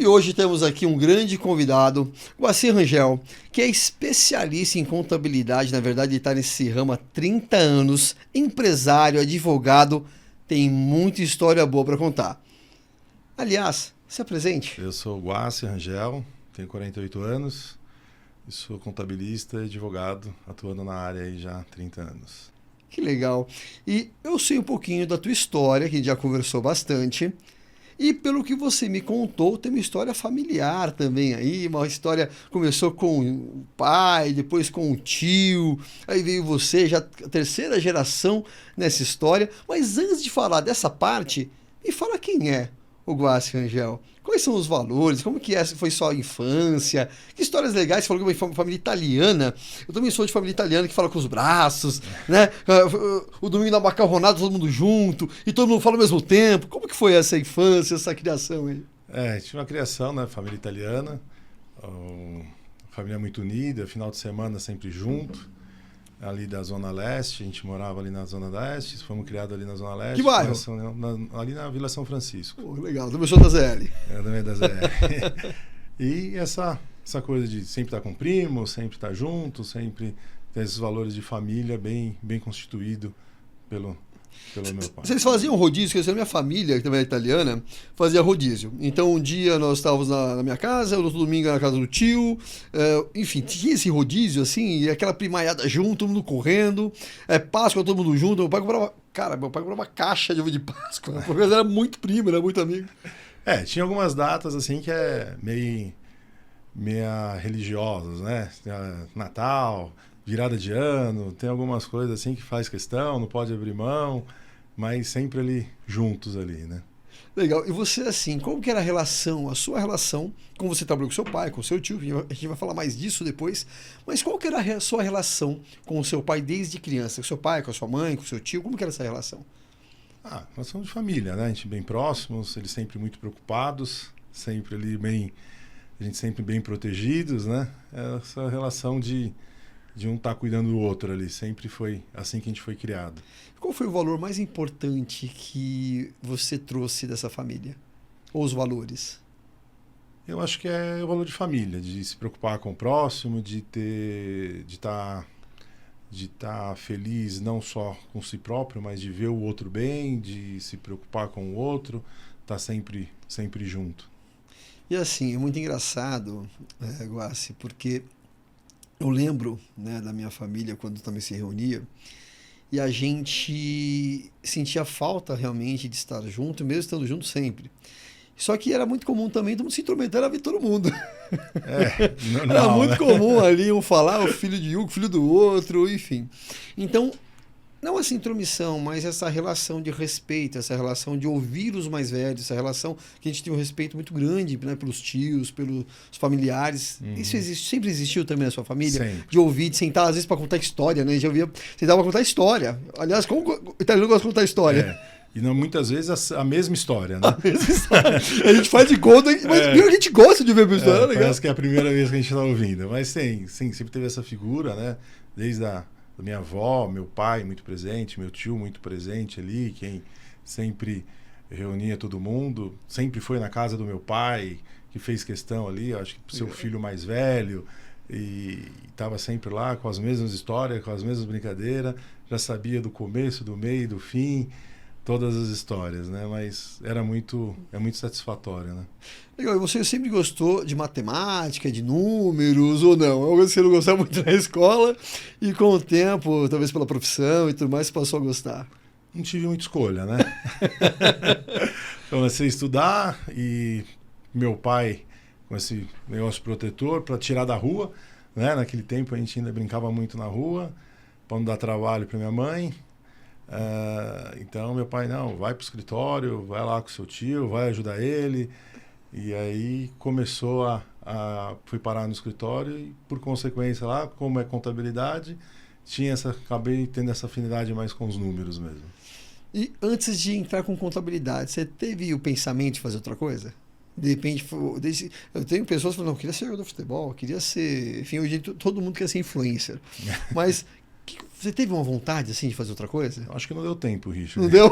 E hoje temos aqui um grande convidado, Guacir Rangel, que é especialista em contabilidade, na verdade ele está nesse ramo há 30 anos, empresário, advogado, tem muita história boa para contar. Aliás, se apresente. Eu sou Guacir Rangel, tenho 48 anos e sou contabilista e advogado, atuando na área aí já há 30 anos. Que legal. E eu sei um pouquinho da tua história, que a gente já conversou bastante. E pelo que você me contou, tem uma história familiar também aí, uma história começou com o pai, depois com o tio, aí veio você, já a terceira geração nessa história. Mas antes de falar dessa parte, me fala quem é o Guacir Rangel. Quais são os valores? Como que é? Foi só a infância? Que histórias legais? Você falou que é uma família italiana. Eu também sou de família italiana que fala com os braços, né? O domingo da macarronada, todo mundo junto, e todo mundo fala ao mesmo tempo. Como que foi essa infância, essa criação aí? Tinha uma criação, né? Família italiana, família muito unida, final de semana sempre junto, ali da Zona Leste, a gente morava ali na Zona Leste, fomos criados ali na Zona Leste. Que bairro? Ali na Vila São Francisco. Legal, também sou da ZL. Também da ZL. E essa coisa de sempre estar com primo, sempre estar junto, sempre ter esses valores de família bem constituído pelo meu pai. Vocês faziam rodízio? Porque a minha família, que também é italiana, fazia rodízio. Então, um dia nós estávamos na minha casa, no outro domingo na casa do tio. Enfim, tinha esse rodízio, assim, e aquela primaiada junto, todo mundo correndo. Páscoa, todo mundo junto. Meu pai comprava uma caixa de ovo de Páscoa, porque era muito primo, era muito amigo. Tinha algumas datas, assim, que é meio religiosas, né? Natal, virada de ano, tem algumas coisas assim que faz questão, não pode abrir mão, mas sempre ali juntos ali, né? Legal. E você, assim, como que era a sua relação, como você trabalhou com seu pai, com seu tio, a gente vai falar mais disso depois, mas qual que era a sua relação com o seu pai desde criança? Com seu pai, com a sua mãe, com o seu tio, como que era essa relação? Nós somos de família, né? A gente bem próximos, eles sempre muito preocupados, sempre ali a gente sempre bem protegidos, né? Essa relação de um estar cuidando do outro ali. Sempre foi assim que a gente foi criado. Qual foi o valor mais importante que você trouxe dessa família? Ou os valores? Eu acho que é o valor de família, de se preocupar com o próximo, de estar feliz não só com si próprio, mas de ver o outro bem, de se preocupar com o outro, estar sempre junto. E assim, é muito engraçado, Guaci, porque eu lembro, né, da minha família quando também se reunia e a gente sentia falta realmente de estar junto, mesmo estando junto sempre. Só que era muito comum também todo mundo se intrometer na vida de todo mundo. Era muito comum ali um falar o filho de um, o filho do outro, enfim. Então, não essa intromissão, mas essa relação de respeito, essa relação de ouvir os mais velhos, essa relação que a gente tem um respeito muito grande, né, pelos tios, pelos familiares. Isso sempre existiu também na sua família? Sempre. De ouvir, de sentar às vezes para contar história, né? Já ouvia, sentava para contar história. Aliás, como o italiano gosta de contar história? E não, muitas vezes a mesma história, né? A mesma história. A gente faz de conta, mas a gente gosta de ver a história, legal. Parece que é a primeira vez que a gente está ouvindo. Mas sim, sempre teve essa figura, né? Desde a minha avó, meu pai muito presente, meu tio muito presente ali, quem sempre reunia todo mundo, sempre foi na casa do meu pai, que fez questão ali, acho que seu filho mais velho, e estava sempre lá com as mesmas histórias, com as mesmas brincadeiras, já sabia do começo, do meio, do fim, todas as histórias, né? Mas é muito satisfatório, né? Legal, e você sempre gostou de matemática, de números ou não? É uma coisa que você não gostava muito na escola e com o tempo, talvez pela profissão e tudo mais, você passou a gostar? Não tive muita escolha, né? Comecei a estudar e meu pai com esse negócio protetor para tirar da rua, né? Naquele tempo a gente ainda brincava muito na rua, para não dar trabalho para minha mãe. Então meu pai, não, vai para o escritório, vai lá com seu tio, vai ajudar ele. E aí fui parar no escritório e, por consequência lá, como é contabilidade, acabei tendo essa afinidade mais com os números mesmo. E antes de entrar com contabilidade, você teve o pensamento de fazer outra coisa? De repente, eu tenho pessoas que falam, não, eu queria ser jogador de futebol, eu queria ser... Enfim, hoje todo mundo quer ser influencer. Mas Você teve uma vontade, assim, de fazer outra coisa? Eu acho que não deu tempo, Richard. Não deu?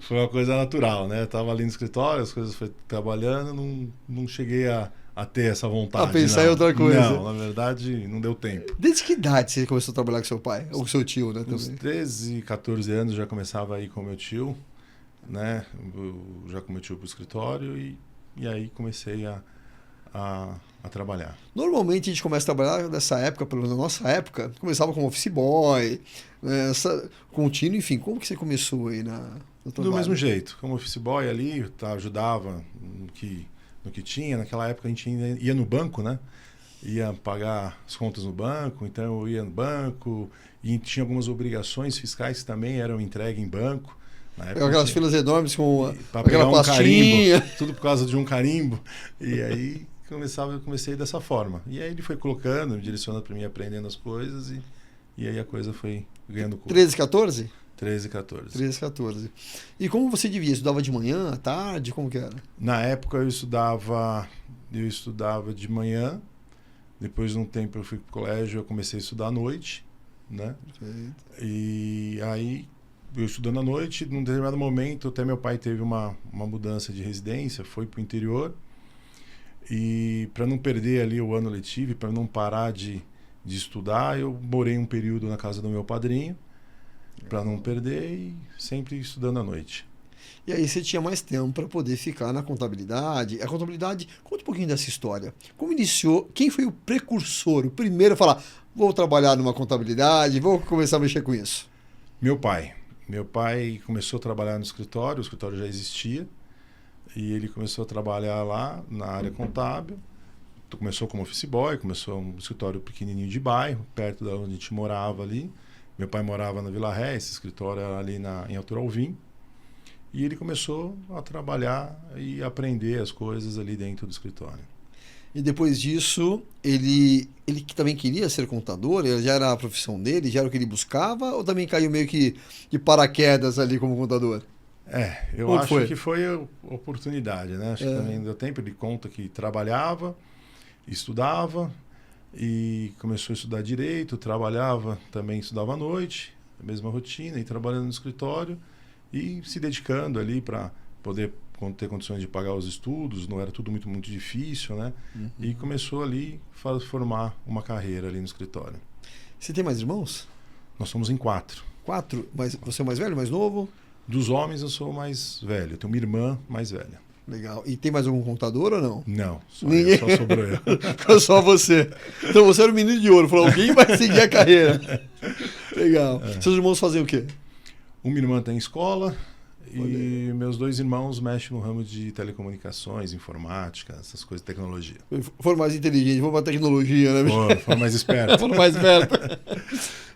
Foi uma coisa natural, né? Eu tava ali no escritório, as coisas foram trabalhando, não cheguei a ter essa vontade. A pensar não. em outra coisa. Não, na verdade, não deu tempo. Desde que idade você começou a trabalhar com seu pai? Ou com seu tio, né? Uns Também. 13, 14 anos já começava a ir com meu tio, né? Já com meu tio pro escritório e aí comecei a trabalhar. Normalmente a gente começa a trabalhar nessa época, pelo menos na nossa época, começava como office boy, né, contínuo, enfim. Como que você começou aí no trabalho? Do mesmo jeito, como office boy ali, ajudava no que tinha. Naquela época a gente ia no banco, né? Ia pagar as contas no banco, então eu ia no banco e tinha algumas obrigações fiscais que também eram entregues em banco. Na época, Aquelas filas enormes com para aquela pegar pastinha. carimbo, tudo por causa de um carimbo. E aí comecei dessa forma. E aí ele foi colocando, me direcionando para mim, aprendendo as coisas e aí a coisa foi ganhando corpo. 13, 14? 13, 14. 13, 14. E como você devia? Estudava de manhã, à tarde? Como que era? Na época eu estudava de manhã, depois de um tempo eu fui pro colégio, eu comecei a estudar à noite, né? Perfeito. E aí eu estudando à noite, num determinado momento até meu pai teve uma mudança de residência, foi pro interior e para não perder ali o ano letivo, para não parar de estudar, eu morei um período na casa do meu padrinho para não perder e sempre estudando à noite. E aí você tinha mais tempo para poder ficar na contabilidade. A contabilidade, conta um pouquinho dessa história. Como iniciou? Quem foi o precursor, o primeiro a falar, vou trabalhar numa contabilidade, vou começar a mexer com isso? Meu pai. Meu pai começou a trabalhar no escritório, o escritório já existia, e ele começou a trabalhar lá na área contábil. Começou como office boy, começou um escritório pequenininho de bairro, perto da onde a gente morava ali. Meu pai morava na Vila Ré, esse escritório era ali em Arthur Alvim. E ele começou a trabalhar e aprender as coisas ali dentro do escritório. E depois disso, ele também queria ser contador? Ele já era a profissão dele? Já era o que ele buscava? Ou também caiu meio que de paraquedas ali como contador? Eu Como acho foi? que foi a oportunidade, né? Acho que também deu tempo. Ele conta que trabalhava, estudava e começou a estudar direito, trabalhava, também estudava à noite, a mesma rotina, e trabalhando no escritório e se dedicando ali para poder ter condições de pagar os estudos, não era tudo muito, muito difícil, né? Uhum. E começou ali a formar uma carreira ali no escritório. Você tem mais irmãos? Nós somos em 4. 4? Mas você é o mais velho, mais novo? Dos homens eu sou o mais velho, eu tenho uma irmã mais velha. Legal. E tem mais algum contador ou não? Não, Ninguém. só sobrou eu. Foi só você. Então você era o menino de ouro. Falou, alguém vai seguir a carreira. Legal. Seus irmãos fazem o quê? Uma irmã tem escola e meus 2 irmãos mexem no ramo de telecomunicações, informática, essas coisas de tecnologia. Foram mais inteligentes, foram para tecnologia, né? Foram mais espertos. Foram mais perto.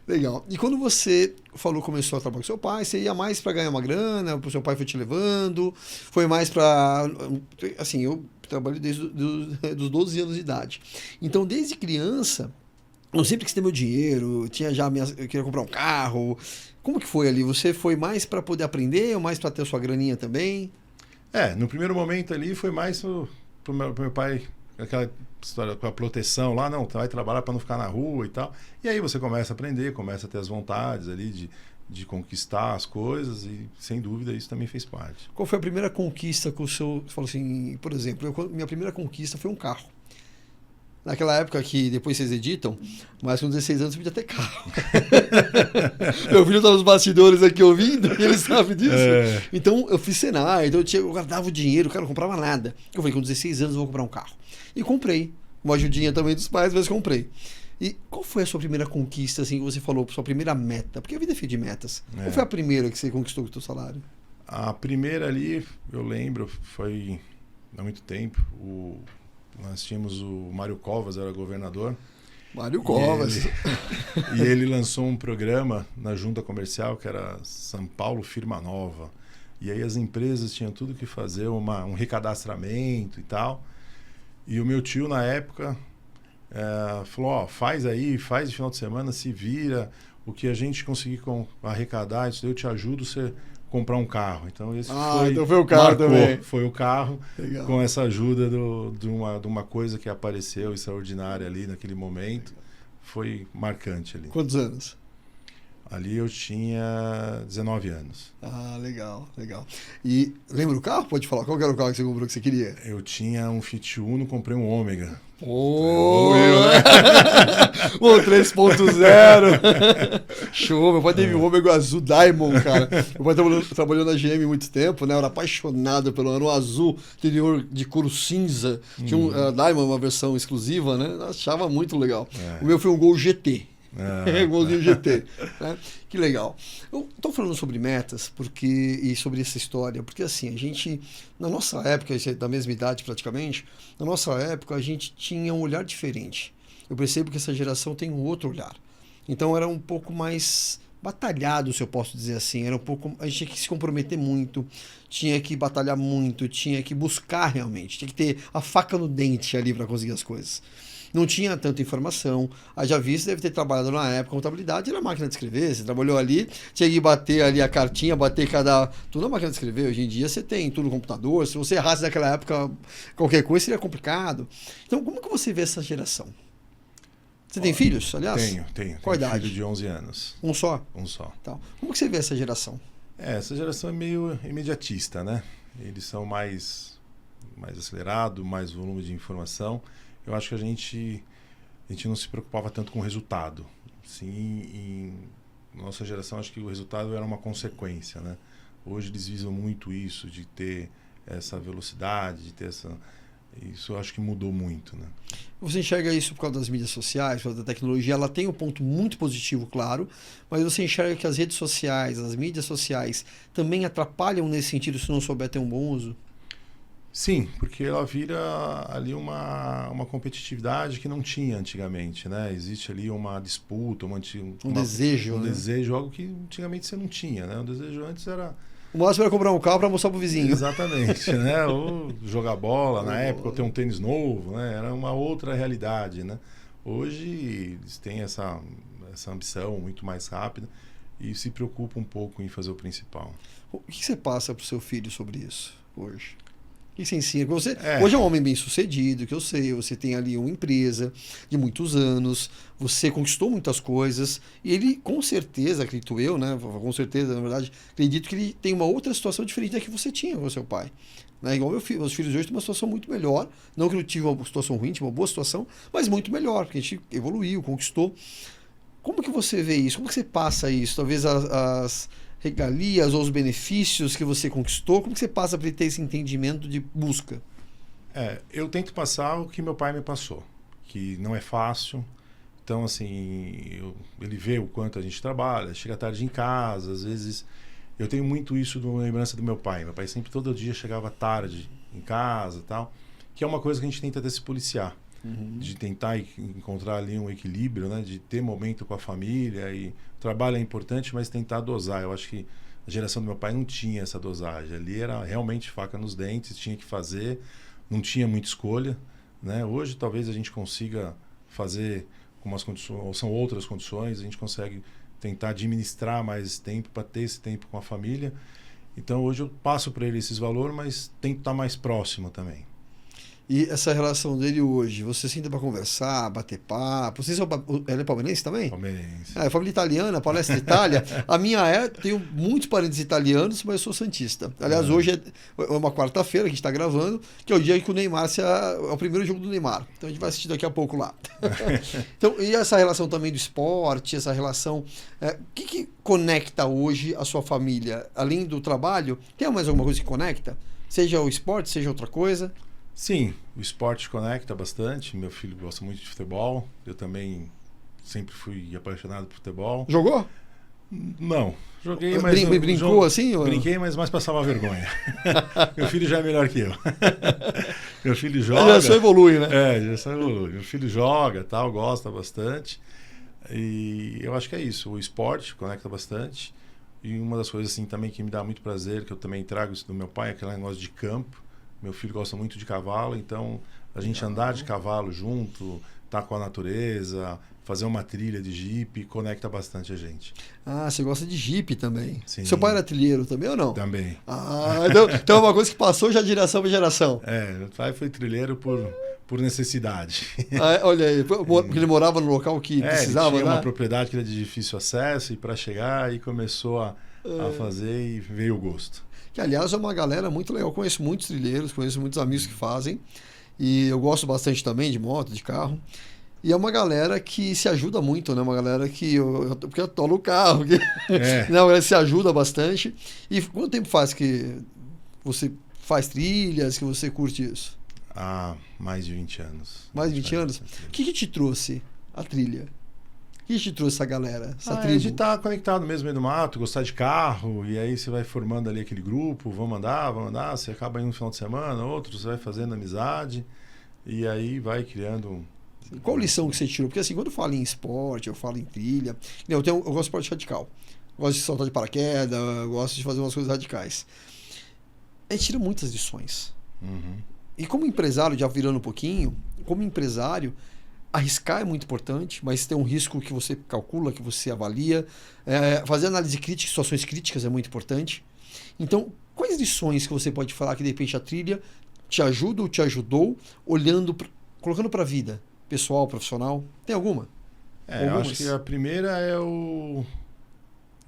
Legal. E quando você começou a trabalhar com seu pai, você ia mais para ganhar uma grana, o seu pai foi te levando, foi mais para... Assim, eu trabalho desde os 12 anos de idade. Então, desde criança, eu sempre quis ter meu dinheiro, eu queria comprar um carro. Como que foi ali? Você foi mais para poder aprender ou mais para ter a sua graninha também? No primeiro momento ali foi mais pro meu pai, aquela história com a proteção lá, não, vai trabalhar para não ficar na rua e tal. E aí você começa a aprender, começa a ter as vontades ali de conquistar as coisas e, sem dúvida, isso também fez parte. Qual foi a primeira conquista que você falou assim, por exemplo, minha primeira conquista foi um carro. Naquela época que depois vocês editam, mas com 16 anos você podia ter carro. Meu filho está nos bastidores aqui ouvindo e ele sabe disso. Então eu fiz Senai, então eu guardava o dinheiro, cara, não comprava nada. Eu falei, com 16 anos eu vou comprar um carro. E comprei. Uma ajudinha também dos pais, mas comprei. E qual foi a sua primeira conquista, assim, que você falou, sua primeira meta? Porque a vida é feita de metas. Qual foi a primeira que você conquistou com o seu salário? A primeira ali, eu lembro, foi há muito tempo, nós tínhamos o Mário Covas, era governador. Mário Covas. E ele lançou um programa na junta comercial que era São Paulo Firma Nova. E aí as empresas tinham tudo que fazer, um recadastramento e tal. E o meu tio, na época, falou, faz aí, faz de final de semana, se vira. O que a gente conseguir arrecadar, isso daí eu te ajudo, você comprar um carro. Então esse então foi o carro também. Foi o carro. Legal. Com essa ajuda de uma coisa que apareceu extraordinária ali naquele momento. foi marcante ali. Quantos anos? Ali eu tinha 19 anos. Ah, legal, legal. E lembra o carro? Pode falar. Qual que era o carro que você comprou que você queria? Eu tinha um Fiat Uno, comprei um Ômega. Pô, o 3.0. Show, meu pai teve um Ômega azul Diamond, cara. Meu pai trabalhou na GM há muito tempo, né? Eu era apaixonado pelo ano azul, interior de couro cinza. Tinha um Diamond, uma versão exclusiva, né? Eu achava muito legal. O meu foi um Gol GT. Golzinho GT, né? Que legal. Eu tô falando sobre metas e sobre essa história, porque assim, a gente, na nossa época, da mesma idade praticamente, na nossa época a gente tinha um olhar diferente. Eu percebo que essa geração tem um outro olhar. Então era um pouco mais batalhado, se eu posso dizer assim. Era um pouco, a gente tinha que se comprometer muito, tinha que batalhar muito, tinha que buscar realmente, tinha que ter a faca no dente ali para conseguir as coisas. Não tinha tanta informação. A Javi deve ter trabalhado na época, contabilidade era máquina de escrever. Você trabalhou ali, tinha que bater ali a cartinha, bater tudo na máquina de escrever. Hoje em dia você tem tudo no computador. Se você errasse naquela época qualquer coisa, seria complicado. Então, como que você vê essa geração? Você tem filhos, aliás? Tenho. Qual idade? Filho de 11 anos. Um só? Um só. Tá. Como que você vê essa geração? Essa geração é meio imediatista, né? Eles são mais acelerados, mais volume de informação. Eu acho que a gente não se preocupava tanto com o resultado. Sim, nossa geração, acho que o resultado era uma consequência, né? Hoje eles visam muito isso, de ter essa velocidade, de ter essa... Isso eu acho que mudou muito, né? Você enxerga isso por causa das mídias sociais, por causa da tecnologia? Ela tem um ponto muito positivo, claro, mas você enxerga que as redes sociais, as mídias sociais, também atrapalham nesse sentido se não souber ter um bom uso? Sim, porque ela vira ali uma competitividade que não tinha antigamente, né? Existe ali uma disputa, um desejo, um né? desejo, algo que antigamente você não tinha, né? O desejo antes era... O máximo era comprar um carro para mostrar pro vizinho. Exatamente, né? Ou jogar bola, na época, ou ter um tênis novo, né? Era uma outra realidade, né? Hoje eles têm essa ambição muito mais rápida e se preocupam um pouco em fazer o principal. O que você passa pro seu filho sobre isso hoje? O que você ensina? Você, hoje é um homem bem sucedido, que eu sei, você tem ali uma empresa de muitos anos, você conquistou muitas coisas, e ele, com certeza, acredito eu, né? Com certeza, na verdade, acredito que ele tem uma outra situação diferente da que você tinha com o seu pai. Né? Igual meus filhos de hoje têm uma situação muito melhor, não que eu tive uma situação ruim, tive uma boa situação, mas muito melhor, porque a gente evoluiu, conquistou. Como que você vê isso? Como que você passa isso? Talvez as regalias ou os benefícios que você conquistou, como que você passa para ele ter esse entendimento de busca? Eu tento passar o que meu pai me passou, que não é fácil. Então, assim, ele vê o quanto a gente trabalha, chega tarde em casa, às vezes... Eu tenho muito isso de uma lembrança do meu pai. Meu pai sempre, todo dia, chegava tarde em casa e tal, que é uma coisa que a gente tenta até se policiar. De tentar encontrar ali um equilíbrio, né? De ter momento com a família. E o trabalho é importante, mas tentar dosar. Eu acho que a geração do meu pai não tinha essa dosagem. Ali era realmente faca nos dentes, tinha que fazer, não tinha muita escolha, né? Hoje talvez a gente consiga fazer com umas condições, ou são outras condições, a gente consegue tentar administrar mais tempo para ter esse tempo com a família. Então hoje eu passo para ele esses valores, mas tento estar mais próximo também. E essa relação dele hoje, você senta para conversar, bater papo. Ele é palmeirense também? Palmeirense. Família italiana, palestra Itália. A minha tenho muitos parentes italianos, mas eu sou santista. Aliás, hoje é uma quarta-feira que a gente está gravando, que é o dia que o Neymar é o primeiro jogo do Neymar. Então a gente vai assistir daqui a pouco lá. Então, e essa relação também do esporte, essa relação... O que conecta hoje a sua família? Além do trabalho, tem mais alguma coisa que conecta? Seja o esporte, seja outra coisa? Sim, o esporte conecta bastante. Meu filho gosta muito de futebol. Eu também sempre fui apaixonado por futebol. Jogou? Não. Joguei, mas... Brincou assim? Ou... Brinquei, mas mais passava vergonha. Meu filho já é melhor que eu. Meu filho joga... Já só evolui, né? Já só evolui. Meu filho joga, tal, gosta bastante. E eu acho que é isso. O esporte conecta bastante. E uma das coisas assim também que me dá muito prazer, que eu também trago isso do meu pai, é aquele negócio de campo. Meu filho gosta muito de cavalo, então a gente andar de cavalo junto, estar com a natureza, fazer uma trilha de Jeep, conecta bastante a gente. Ah, você gosta de Jeep também. Sim. Seu pai era trilheiro também ou não? Também. Ah, então é uma coisa que passou já de geração para geração. Meu pai foi trilheiro por necessidade. Ah, olha aí, porque ele morava no local que precisava, ele tinha né? uma propriedade que era de difícil acesso e para chegar aí começou a fazer e veio o gosto. Que, aliás, é uma galera muito legal. Eu conheço muitos trilheiros, conheço muitos amigos que fazem. E eu gosto bastante também de moto, de carro. E é uma galera que se ajuda muito, né? Uma galera que... porque eu tô no carro. Que, né? Uma galera que se ajuda bastante. E quanto tempo faz que você faz trilhas, que você curte isso? Há mais de 20 anos. Mais de 20 anos? O que te trouxe a trilha? O que te trouxe essa galera, essa tribo? A gente tá conectado mesmo aí no mato, gostar de carro, e aí você vai formando ali aquele grupo, vamos andar, você acaba indo no final de semana, outro, você vai fazendo amizade, e aí vai criando... Qual lição que você tirou? Porque assim, quando eu falo em esporte, eu falo em trilha, eu gosto de esporte radical. Eu gosto de saltar de paraquedas, eu gosto de fazer umas coisas radicais. A gente tira muitas lições. Uhum. E como empresário, já virando um pouquinho, como empresário, arriscar é muito importante, mas tem um risco que você calcula, que você avalia. Fazer análise crítica, situações críticas é muito importante. Então, quais lições que você pode falar que de repente a trilha te ajuda ou te ajudou, colocando para a vida, pessoal, profissional? Tem alguma? Eu acho que a primeira é o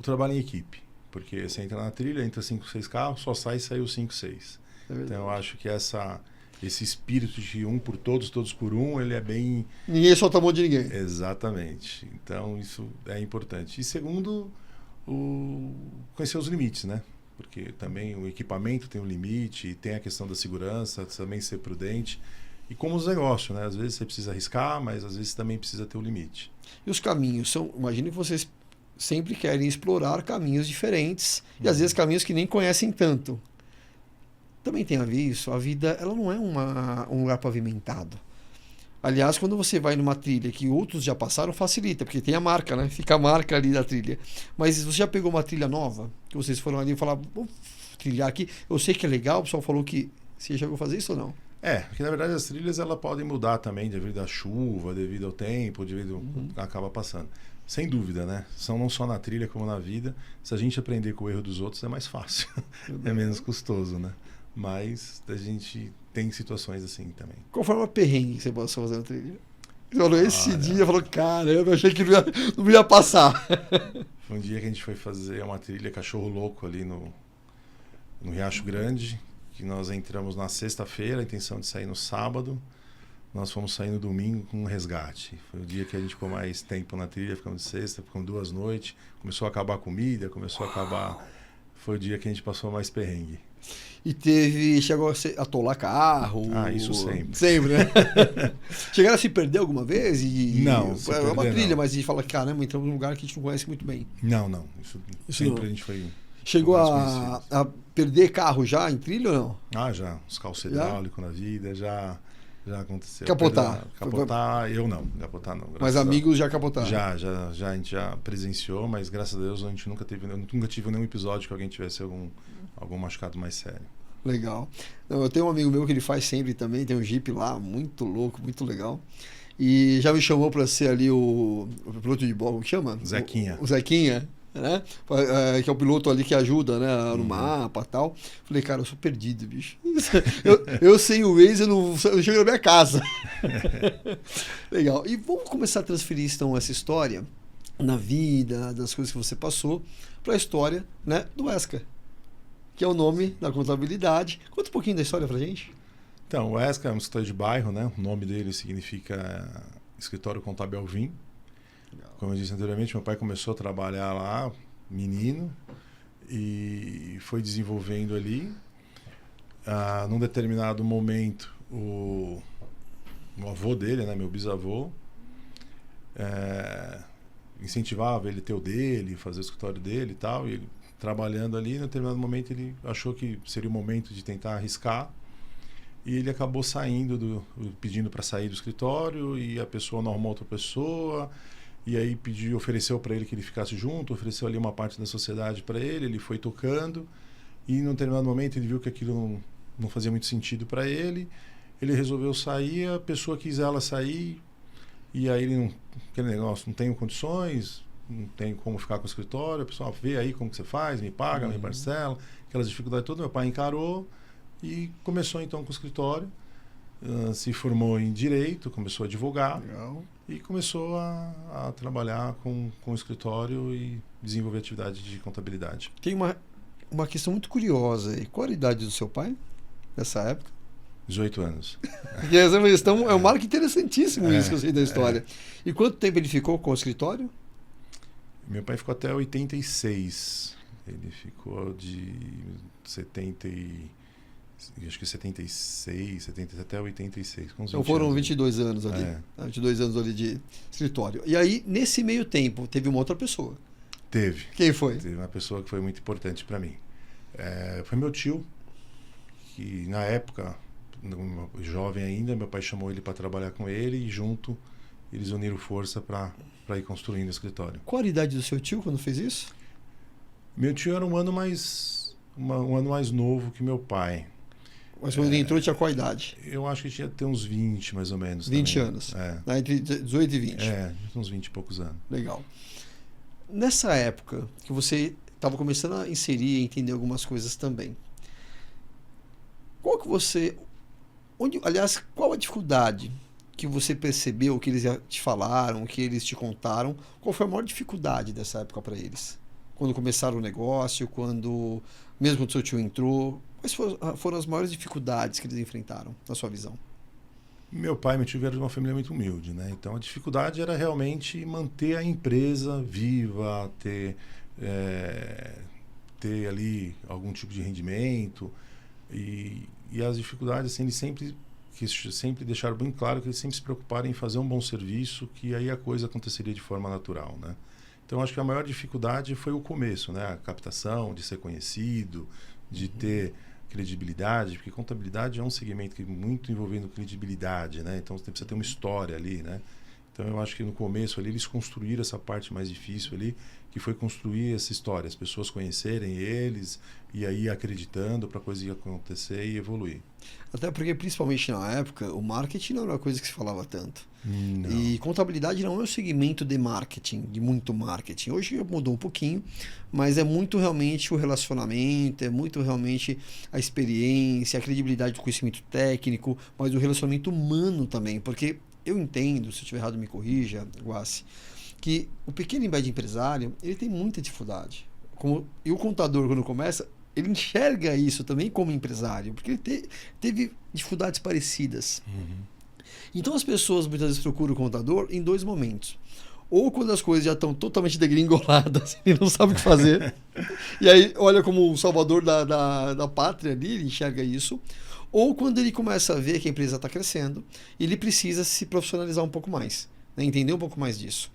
trabalho em equipe. Porque você entra na trilha, entra 5, 6 carros, saiu 5, 6. Então eu acho que esse espírito de um por todos, todos por um, ele é bem... Ninguém solta a mão de ninguém. Exatamente. Então, isso é importante. E segundo, conhecer os limites, né? Porque também o equipamento tem um limite, tem a questão da segurança, também ser prudente. E como os negócios, né? Às vezes você precisa arriscar, mas às vezes também precisa ter um limite. E os caminhos são... Imagine que vocês sempre querem explorar caminhos diferentes e às vezes caminhos que nem conhecem tanto. Também tem a ver isso. A vida, ela não é um lugar pavimentado. Aliás, quando você vai numa trilha que outros já passaram, facilita, porque tem a marca, né? Fica a marca ali da trilha. Mas você já pegou uma trilha nova, que vocês foram ali e falaram, vou trilhar aqui, eu sei que é legal, o pessoal falou que você já vai fazer isso ou não? Porque na verdade as trilhas elas podem mudar também devido à chuva, devido ao tempo, devido acaba passando. Sem dúvida, né? Não só na trilha como na vida. Se a gente aprender com o erro dos outros é mais fácil. É menos custoso, né? Mas a gente tem situações assim também. Qual foi uma perrengue que você passou fazendo trilha? Você falou esse dia, falou, caramba, eu achei que não ia passar. Foi um dia que a gente foi fazer uma trilha cachorro louco ali no Riacho Grande, que nós entramos na sexta-feira, a intenção de sair no sábado. Nós fomos sair no domingo com um resgate. Foi o dia que a gente ficou mais tempo na trilha, ficamos de sexta, ficamos 2 noites. Começou a acabar a comida, começou a acabar... Foi o dia que a gente passou mais perrengue. E chegou a atolar carro? Isso sempre. Sempre, né? Chegaram a se perder alguma vez? Não, é uma trilha, mas a gente fala, caramba, entramos num lugar que a gente não conhece muito bem. Não. Isso sempre não. A gente foi... Chegou a perder carro já em trilha ou não? Já. Os calços hidráulicos na vida, já aconteceu. Capotar? Eu não. Capotar não. Mas amigos já capotaram? Já. A gente já presenciou, mas graças a Deus eu nunca tive nenhum episódio que alguém tivesse algum machucado mais sério. Legal. Eu tenho um amigo meu que ele faz sempre também, tem um Jeep lá, muito louco, muito legal. E já me chamou para ser ali o piloto de bola, como que chama? Zequinha. O Zequinha, né? Que é o piloto ali que ajuda, né, no mapa e tal. Falei, cara, eu sou perdido, bicho. eu sem o Waze, eu não chego na minha casa. Legal. E vamos começar a transferir, então, essa história na vida, das coisas que você passou, para a história, né, do ESCA, que é o nome da contabilidade. Conta um pouquinho da história pra gente. Então, o ESCA é um escritório de bairro, né? O nome dele significa Escritório Contábil Alvim. Como eu disse anteriormente, meu pai começou a trabalhar lá, menino, e foi desenvolvendo ali. Num determinado momento, o avô dele, né, meu bisavô, incentivava ele a ter o dele, fazer o escritório dele e tal, e ele trabalhando ali, em determinado momento ele achou que seria o momento de tentar arriscar, e ele acabou pedindo para sair do escritório, e a pessoa não arrumou outra pessoa, e aí ofereceu para ele que ele ficasse junto, ofereceu ali uma parte da sociedade para ele foi tocando, e em um determinado momento ele viu que aquilo não fazia muito sentido para ele resolveu sair, a pessoa quis ela sair, E aí ele não, aquele negócio, não tenho condições, não tenho como ficar com o escritório, o pessoal vê aí como que você faz, me paga, me parcela, aquelas dificuldades todas. Meu pai encarou e começou então com o escritório, se formou em Direito, começou a advogar. Legal. E começou a trabalhar com o escritório e desenvolver atividade de contabilidade. Tem uma questão muito curiosa aí. Qual a idade do seu pai nessa época? 18 anos. Porque essa questão é um marco interessantíssimo isso que eu sei da história. E quanto tempo ele ficou com o escritório? Meu pai ficou até 86. Ele ficou de 70 acho que 76, 70, até 86. Com uns Então 20 foram anos. 22 anos ali. 22 anos ali de escritório. E aí, nesse meio tempo, teve uma outra pessoa. Teve. Quem foi? Teve uma pessoa que foi muito importante para mim. Foi meu tio, que na época, jovem ainda, meu pai chamou ele para trabalhar com ele e junto eles uniram força para ir construindo o escritório. Qual a idade do seu tio quando fez isso? Meu tio era um ano mais novo que meu pai. Mas quando ele entrou, tinha qual idade? Eu acho que tinha até uns 20, mais ou menos. 20 também. anos. Entre 18 e 20. Uns 20 e poucos anos. Legal. Nessa época que você estava começando a inserir e entender algumas coisas também, qual que você... aliás, qual a dificuldade que você percebeu, que eles te falaram, que eles te contaram? Qual foi a maior dificuldade dessa época para eles? Quando começaram o negócio, mesmo quando o seu tio entrou, quais foram as maiores dificuldades que eles enfrentaram, na sua visão? Meu pai e meu tio vieram de uma família muito humilde, né? Então a dificuldade era realmente manter a empresa viva, ter ali algum tipo de rendimento e as dificuldades, assim, eles sempre deixaram bem claro que eles sempre se preocuparam em fazer um bom serviço, que aí a coisa aconteceria de forma natural, né? Então acho que a maior dificuldade foi o começo, né? A captação, de ser conhecido, de ter credibilidade, porque contabilidade é um segmento que muito envolvendo credibilidade, né? Então você precisa ter uma história ali, né? Então eu acho que no começo ali eles construíram essa parte mais difícil ali, que foi construir essa história, as pessoas conhecerem eles e aí acreditando para a coisa acontecer e evoluir. Até porque, principalmente na época, o marketing não era uma coisa que se falava tanto. Não. E contabilidade não é um segmento de marketing, de muito marketing. Hoje mudou um pouquinho, mas é muito realmente o relacionamento, é muito realmente a experiência, a credibilidade do conhecimento técnico, mas o relacionamento humano também. Porque eu entendo, se eu estiver errado me corrija, Guassi, que o pequeno e médio empresário, ele tem muita dificuldade. E o contador, quando começa, ele enxerga isso também como empresário, porque ele teve dificuldades parecidas. Então as pessoas muitas vezes procuram o contador em dois momentos. Ou quando as coisas já estão totalmente degringoladas, ele não sabe o que fazer, e aí olha como o salvador da pátria ali, ele enxerga isso. Ou quando ele começa a ver que a empresa está crescendo, ele precisa se profissionalizar um pouco mais, né? Entender um pouco mais disso.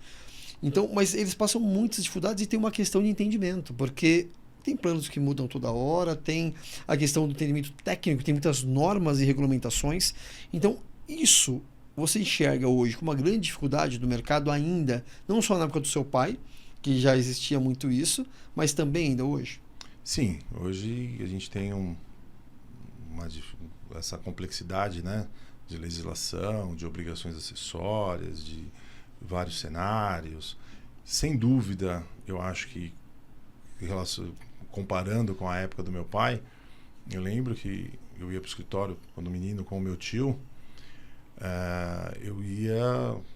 Então, mas eles passam muitas dificuldades e tem uma questão de entendimento, porque tem planos que mudam toda hora, tem a questão do entendimento técnico, tem muitas normas e regulamentações. Então, isso você enxerga hoje com uma grande dificuldade do mercado ainda, não só na época do seu pai, que já existia muito isso, mas também ainda hoje? Sim, hoje a gente tem essa complexidade, né, de legislação, de obrigações acessórias, de vários cenários. Sem dúvida, eu acho que comparando com a época do meu pai, eu lembro que eu ia para o escritório quando menino com o meu tio.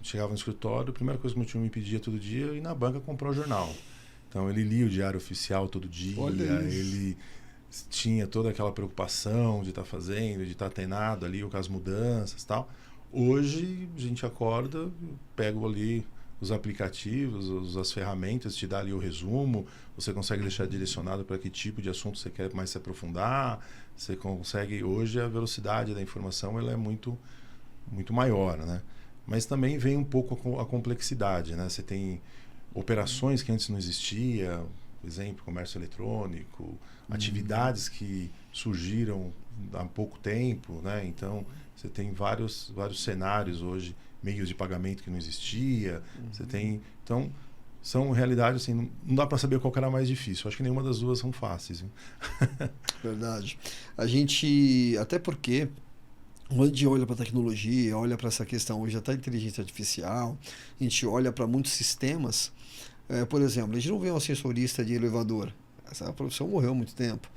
Chegava no escritório, a primeira coisa que meu tio me pedia todo dia era ir na banca comprar o jornal. Então ele lia o Diário Oficial todo dia, ele tinha toda aquela preocupação de estar fazendo, de estar atenado ali com as mudanças e tal. Hoje a gente acorda, eu pego ali os aplicativos, as ferramentas, te dá ali o resumo, você consegue deixar direcionado para que tipo de assunto você quer mais se aprofundar, você consegue, hoje a velocidade da informação ela é muito maior, né? Mas também vem um pouco a complexidade, né? Você tem operações que antes não existia, por exemplo, comércio eletrônico, atividades que surgiram há pouco tempo, né? Então, você tem vários cenários hoje, meios de pagamento que não existia, você tem... Então, são realidades, assim, não dá para saber qual que era mais difícil. Acho que nenhuma das duas são fáceis. Hein? Verdade. A gente, até porque Quando a gente olha para a tecnologia, olha para essa questão hoje até inteligência artificial, a gente olha para muitos sistemas. Por exemplo, a gente não vê um assessorista de elevador. Essa profissão morreu há muito tempo.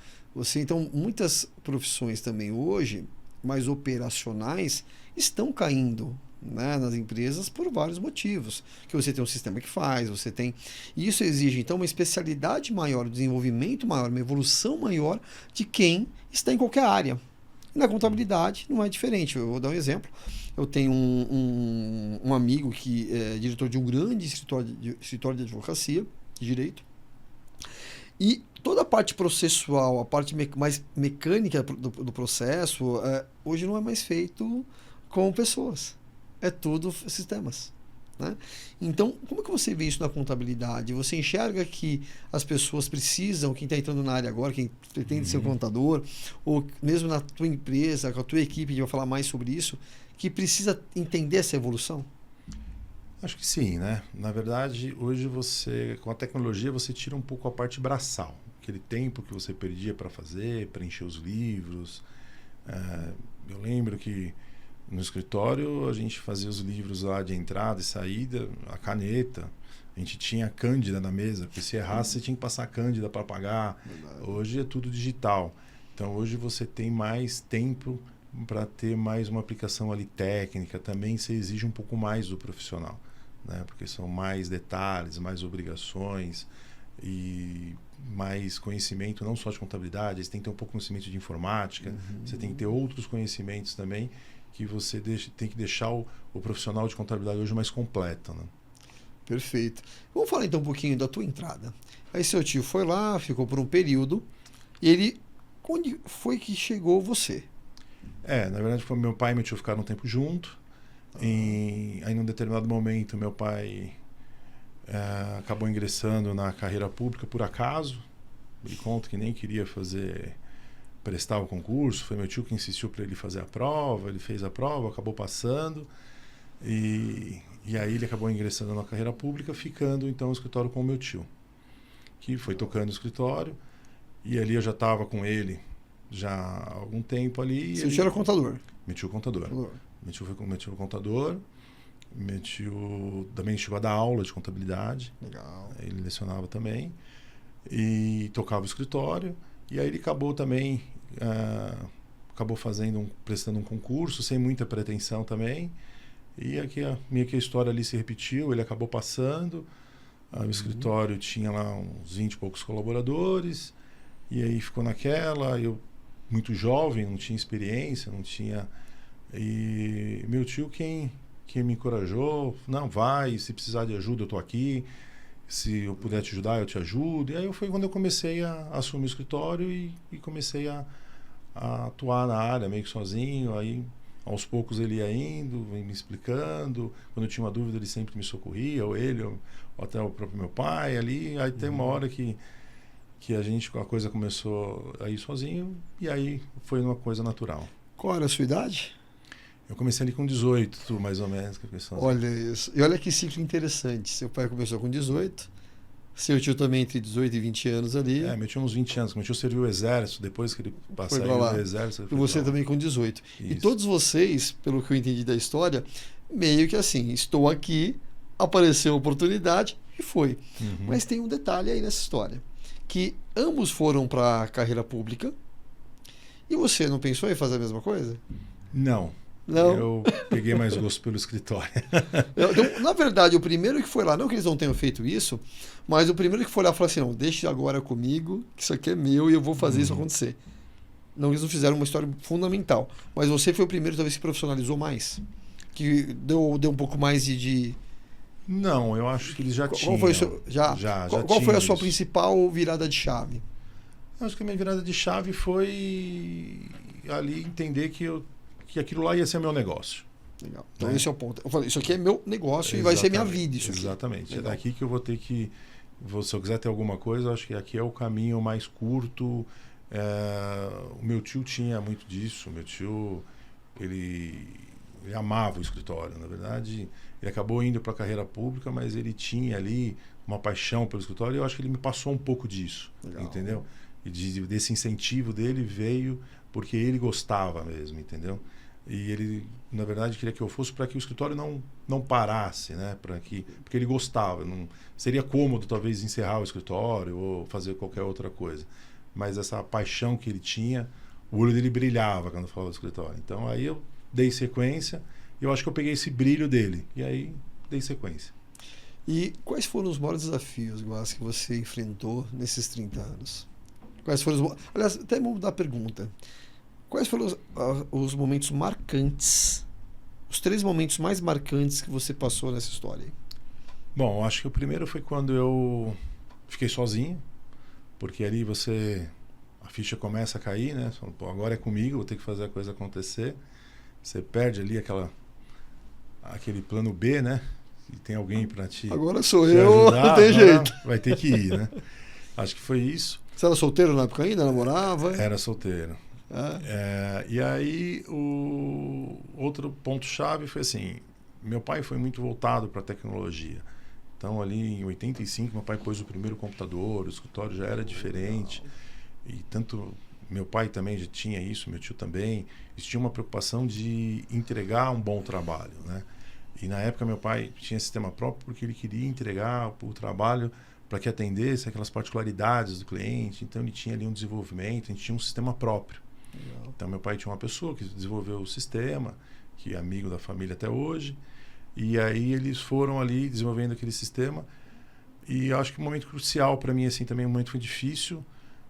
Então, muitas profissões também hoje, mais operacionais, estão caindo, né, nas empresas por vários motivos. Que você tem um sistema que faz, você tem. E isso exige, então, uma especialidade maior, um desenvolvimento maior, uma evolução maior de quem está em qualquer área. E na contabilidade não é diferente. Eu vou dar um exemplo. Eu tenho um amigo que é diretor de um grande escritório de advocacia, de direito, e toda a parte processual, a parte mais mecânica do processo, hoje não é mais feito com pessoas. É tudo sistemas. Né? Então, como é que você vê isso na contabilidade? Você enxerga que as pessoas precisam, quem está entrando na área agora, quem pretende ser um contador, ou mesmo na tua empresa, com a tua equipe, a gente vai falar mais sobre isso, que precisa entender essa evolução? Acho que sim, né? Na verdade, hoje com a tecnologia, você tira um pouco a parte braçal. Aquele tempo que você perdia para fazer, preencher os livros. Eu lembro que no escritório a gente fazia os livros lá de entrada e saída, a caneta. A gente tinha a cândida na mesa, porque se errasse você tinha que passar a cândida para pagar. Verdade. Hoje é tudo digital. Então hoje você tem mais tempo para ter mais uma aplicação ali técnica. Também você exige um pouco mais do profissional, né? Porque são mais detalhes, mais obrigações e mais conhecimento, não só de contabilidade. Você tem que ter um pouco de conhecimento de informática, você tem que ter outros conhecimentos também que você tem que deixar o profissional de contabilidade hoje mais completo, né? Perfeito. Vamos falar então um pouquinho da tua entrada. Aí seu tio foi lá, ficou por um período, e onde foi que chegou você? Na verdade foi meu pai e meu tio ficaram um tempo junto. Aí num determinado momento meu pai acabou ingressando na carreira pública por acaso. Ele conta que nem queria prestar o concurso, foi meu tio que insistiu para ele fazer a prova, ele fez a prova, acabou passando e aí ele acabou ingressando na carreira pública, ficando então no escritório com o meu tio, que foi tocando o escritório, e ali eu já estava com ele já há algum tempo ali. Seu tio era contador? Meu tio contador. Meu tio foi com meu tio contador. Meu tio também chegou a dar aula de contabilidade. Legal. Ele lecionava também e tocava o escritório. E aí ele acabou também prestando um concurso sem muita pretensão também. E aqui a história ali se repetiu. Ele acabou passando. O escritório tinha lá uns 20 e poucos colaboradores. E aí ficou naquela. Eu muito jovem, não tinha experiência, não tinha. E meu tio quem me encorajou, não, vai, se precisar de ajuda eu estou aqui, se eu puder te ajudar eu te ajudo. E aí foi quando eu comecei a assumir o escritório e comecei a atuar na área meio que sozinho. Aí aos poucos ele ia indo, me explicando, quando eu tinha uma dúvida ele sempre me socorria, ou ele, ou até o próprio meu pai ali. Aí tem uma hora que a coisa começou a ir sozinho, e aí foi uma coisa natural. Qual era a sua idade? Eu comecei ali com 18, mais ou menos. Olha isso. E olha que ciclo interessante. Seu pai começou com 18, seu tio também entre 18 e 20 anos ali. Meu tio uns 20 anos. Meu tio serviu o exército, depois que ele passou no exército. E você também com 18. Isso. E todos vocês, pelo que eu entendi da história, meio que assim, estou aqui, apareceu a oportunidade e foi. Mas tem um detalhe aí nessa história, que ambos foram para a carreira pública. E você não pensou em fazer a mesma coisa? Não. Eu peguei mais gosto pelo escritório. Então, na verdade, o primeiro que foi lá, não que eles não tenham feito isso, mas o primeiro que foi lá falou assim, não, deixa agora comigo, que isso aqui é meu e eu vou fazer isso acontecer. Não, eles não fizeram uma história fundamental. Mas você foi o primeiro, talvez, que profissionalizou mais. Que deu um pouco mais de... Não, eu acho que eles já tinham. Qual foi, qual foi a sua principal virada de chave? Eu acho que a minha virada de chave foi ali entender que aquilo lá ia ser meu negócio. Legal. Então esse é o ponto. Eu falei, isso aqui é meu negócio e vai ser minha vida. Exatamente. É daqui que eu vou ter que... Se eu quiser ter alguma coisa, eu acho que aqui é o caminho mais curto. O meu tio tinha muito disso. O meu tio, ele amava o escritório. Na verdade, ele acabou indo para a carreira pública, mas ele tinha ali uma paixão pelo escritório e eu acho que ele me passou um pouco disso. Legal. Entendeu? E desse incentivo dele veio porque ele gostava mesmo, entendeu? E ele, na verdade, queria que eu fosse para que o escritório não parasse, né? Porque ele gostava. Não, seria cômodo, talvez, encerrar o escritório ou fazer qualquer outra coisa. Mas essa paixão que ele tinha, o olho dele brilhava quando falava do escritório. Então, aí eu dei sequência e eu acho que eu peguei esse brilho dele. E aí, dei sequência. E quais foram os maiores desafios, Guas, que você enfrentou nesses 30 anos? Quais foram Aliás, até vou mudar a pergunta. Quais foram os momentos marcantes, os 3 momentos mais marcantes que você passou nessa história aí? Bom, acho que o primeiro foi quando eu fiquei sozinho, porque ali a ficha começa a cair, né? Você fala, pô, agora é comigo, vou ter que fazer a coisa acontecer. Você perde ali aquele plano B, né? E tem alguém para agora sou te eu, ajudar, não tem jeito. Vai ter que ir, né? Acho que foi isso. Você era solteiro na época ainda? Namorava? Era solteiro. E aí o outro ponto-chave foi assim, meu pai foi muito voltado para a tecnologia. Então ali em 85 meu pai pôs o primeiro computador, o escritório já era diferente. E tanto meu pai também já tinha isso, meu tio também. Eles tinham uma preocupação de entregar um bom trabalho, né? E na época meu pai tinha sistema próprio porque ele queria entregar o trabalho para que atendesse aquelas particularidades do cliente. Então ele tinha ali um desenvolvimento, a gente tinha um sistema próprio. Legal. Então meu pai tinha uma pessoa que desenvolveu o sistema, que é amigo da família até hoje. E aí eles foram ali desenvolvendo aquele sistema. E eu acho que um momento crucial para mim, assim, também um momento foi difícil,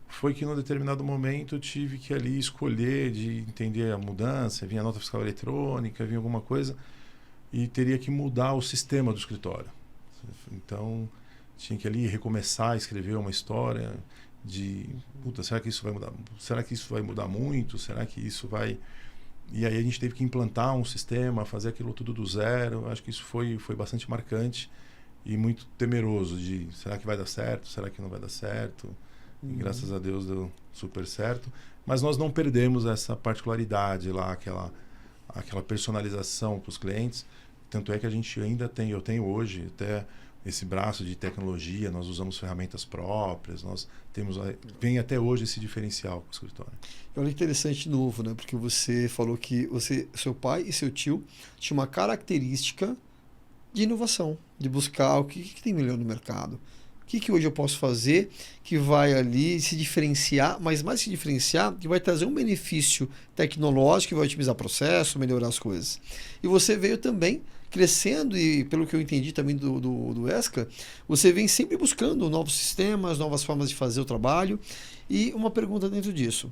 foi que num determinado momento eu tive que ali escolher de entender a mudança, vinha nota fiscal eletrônica, vinha alguma coisa, e teria que mudar o sistema do escritório. Então tinha que ali recomeçar a escrever uma história de, puta, será que isso vai mudar? Será que isso vai mudar muito? Será que isso vai... E aí a gente teve que implantar um sistema, fazer aquilo tudo do zero. Acho que isso foi bastante marcante e muito temeroso de, será que vai dar certo? Será que não vai dar certo? E graças a Deus deu super certo. Mas nós não perdemos essa particularidade lá, aquela personalização para os clientes. Tanto é que a gente ainda tem, eu tenho hoje até esse braço de tecnologia, nós usamos ferramentas próprias, vem até hoje esse diferencial com o escritório. Olha, interessante de novo, né? Porque você falou que seu pai e seu tio tinham uma característica de inovação, de buscar o que tem melhor no mercado. O que hoje eu posso fazer que vai ali se diferenciar, mas mais se diferenciar, que vai trazer um benefício tecnológico, que vai otimizar o processo, melhorar as coisas. E você veio também crescendo, e pelo que eu entendi também do ESCA, você vem sempre buscando novos sistemas, novas formas de fazer o trabalho. E uma pergunta dentro disso.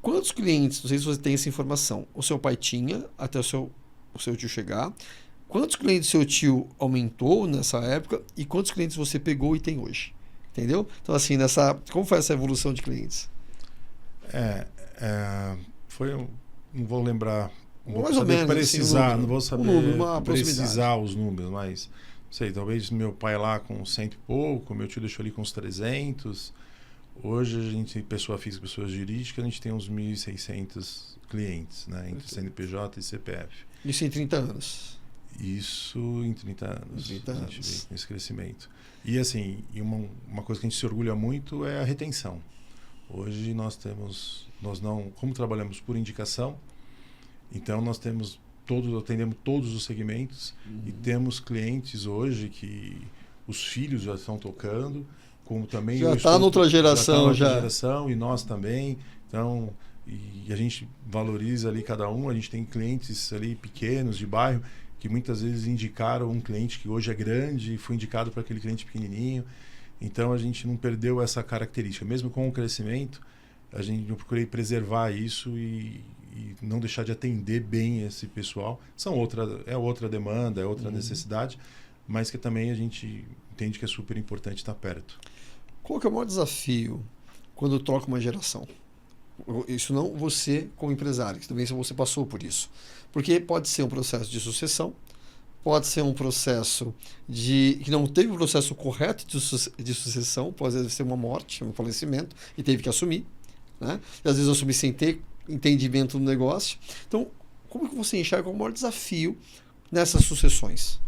Quantos clientes, não sei se você tem essa informação, o seu pai tinha até o seu tio chegar? Quantos clientes seu tio aumentou nessa época e quantos clientes você pegou e tem hoje? Entendeu? Então, assim, como foi essa evolução de clientes? Não vou lembrar, não vou Mais ou saber menos, precisar, assim, não vou saber precisar os números, mas não sei, talvez meu pai lá com 100 e pouco, meu tio deixou ali com uns 300. Hoje a gente, pessoa física e pessoa jurídica, a gente tem uns 1.600 clientes, né, entre CNPJ e CPF. Isso em 30 anos. Isso em 30 anos. 30 a gente anos. vê com esse crescimento. E assim, uma coisa que a gente se orgulha muito é a retenção. Hoje como trabalhamos por indicação, então nós atendemos todos os segmentos e temos clientes hoje que os filhos já estão tocando, como também já está noutra geração geração e nós também. Então, e a gente valoriza ali cada um. A gente tem clientes ali pequenos de bairro que muitas vezes indicaram um cliente que hoje é grande e foi indicado para aquele cliente pequenininho. Então a gente não perdeu essa característica, mesmo com o crescimento. Eu procurei preservar isso e não deixar de atender bem esse pessoal. É outra demanda, é outra necessidade, mas que também a gente entende que é super importante estar perto. Qual que é o maior desafio quando troca uma geração? Isso não você como empresário, que também você passou por isso. Porque pode ser um processo de sucessão, pode ser um processo que não teve o processo correto de sucessão, pode ser uma morte, um falecimento, e teve que assumir, né? E às vezes assumir sem ter entendimento do negócio. Então, como que você enxerga o maior desafio nessas sucessões?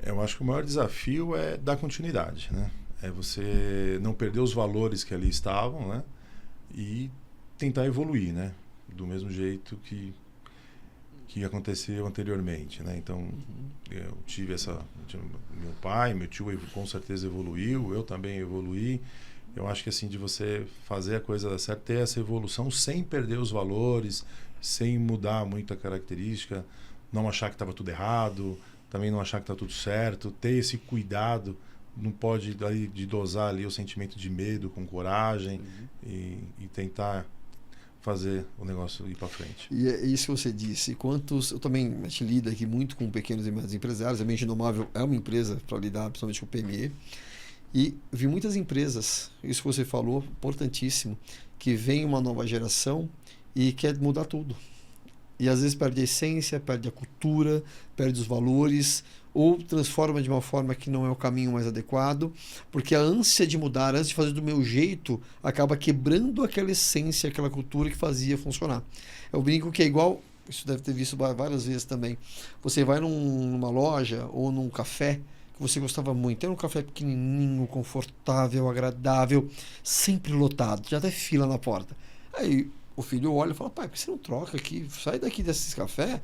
Eu acho que o maior desafio é dar continuidade, né? É você não perder os valores que ali estavam, né? E tentar evoluir, né? Do mesmo jeito que que aconteceu anteriormente, né? Então, eu tive meu pai, meu tio com certeza evoluiu, eu também evoluí. Eu acho que assim, de você fazer a coisa dar certo, ter essa evolução sem perder os valores, sem mudar muito a característica, não achar que estava tudo errado, também não achar que está tudo certo, ter esse cuidado, não pode daí de dosar ali o sentimento de medo com coragem e tentar fazer o negócio ir para frente. E é isso que você disse. Quantos, eu também a gente lida aqui muito com pequenos e médios empresários. A Mente Inovável é uma empresa para lidar principalmente com o PME. E vi muitas empresas, isso que você falou, importantíssimo, que vem uma nova geração e quer mudar tudo. E às vezes perde a essência, perde a cultura, perde os valores, ou transforma de uma forma que não é o caminho mais adequado, porque a ânsia de mudar, antes de fazer do meu jeito, acaba quebrando aquela essência, aquela cultura que fazia funcionar. Eu brinco que é igual, isso deve ter visto várias vezes também, você vai numa loja ou num café que você gostava muito, era um café pequenininho, confortável, agradável, sempre lotado, já até fila na porta. Aí o filho olha e fala, pai, por que você não troca aqui? Sai daqui desses cafés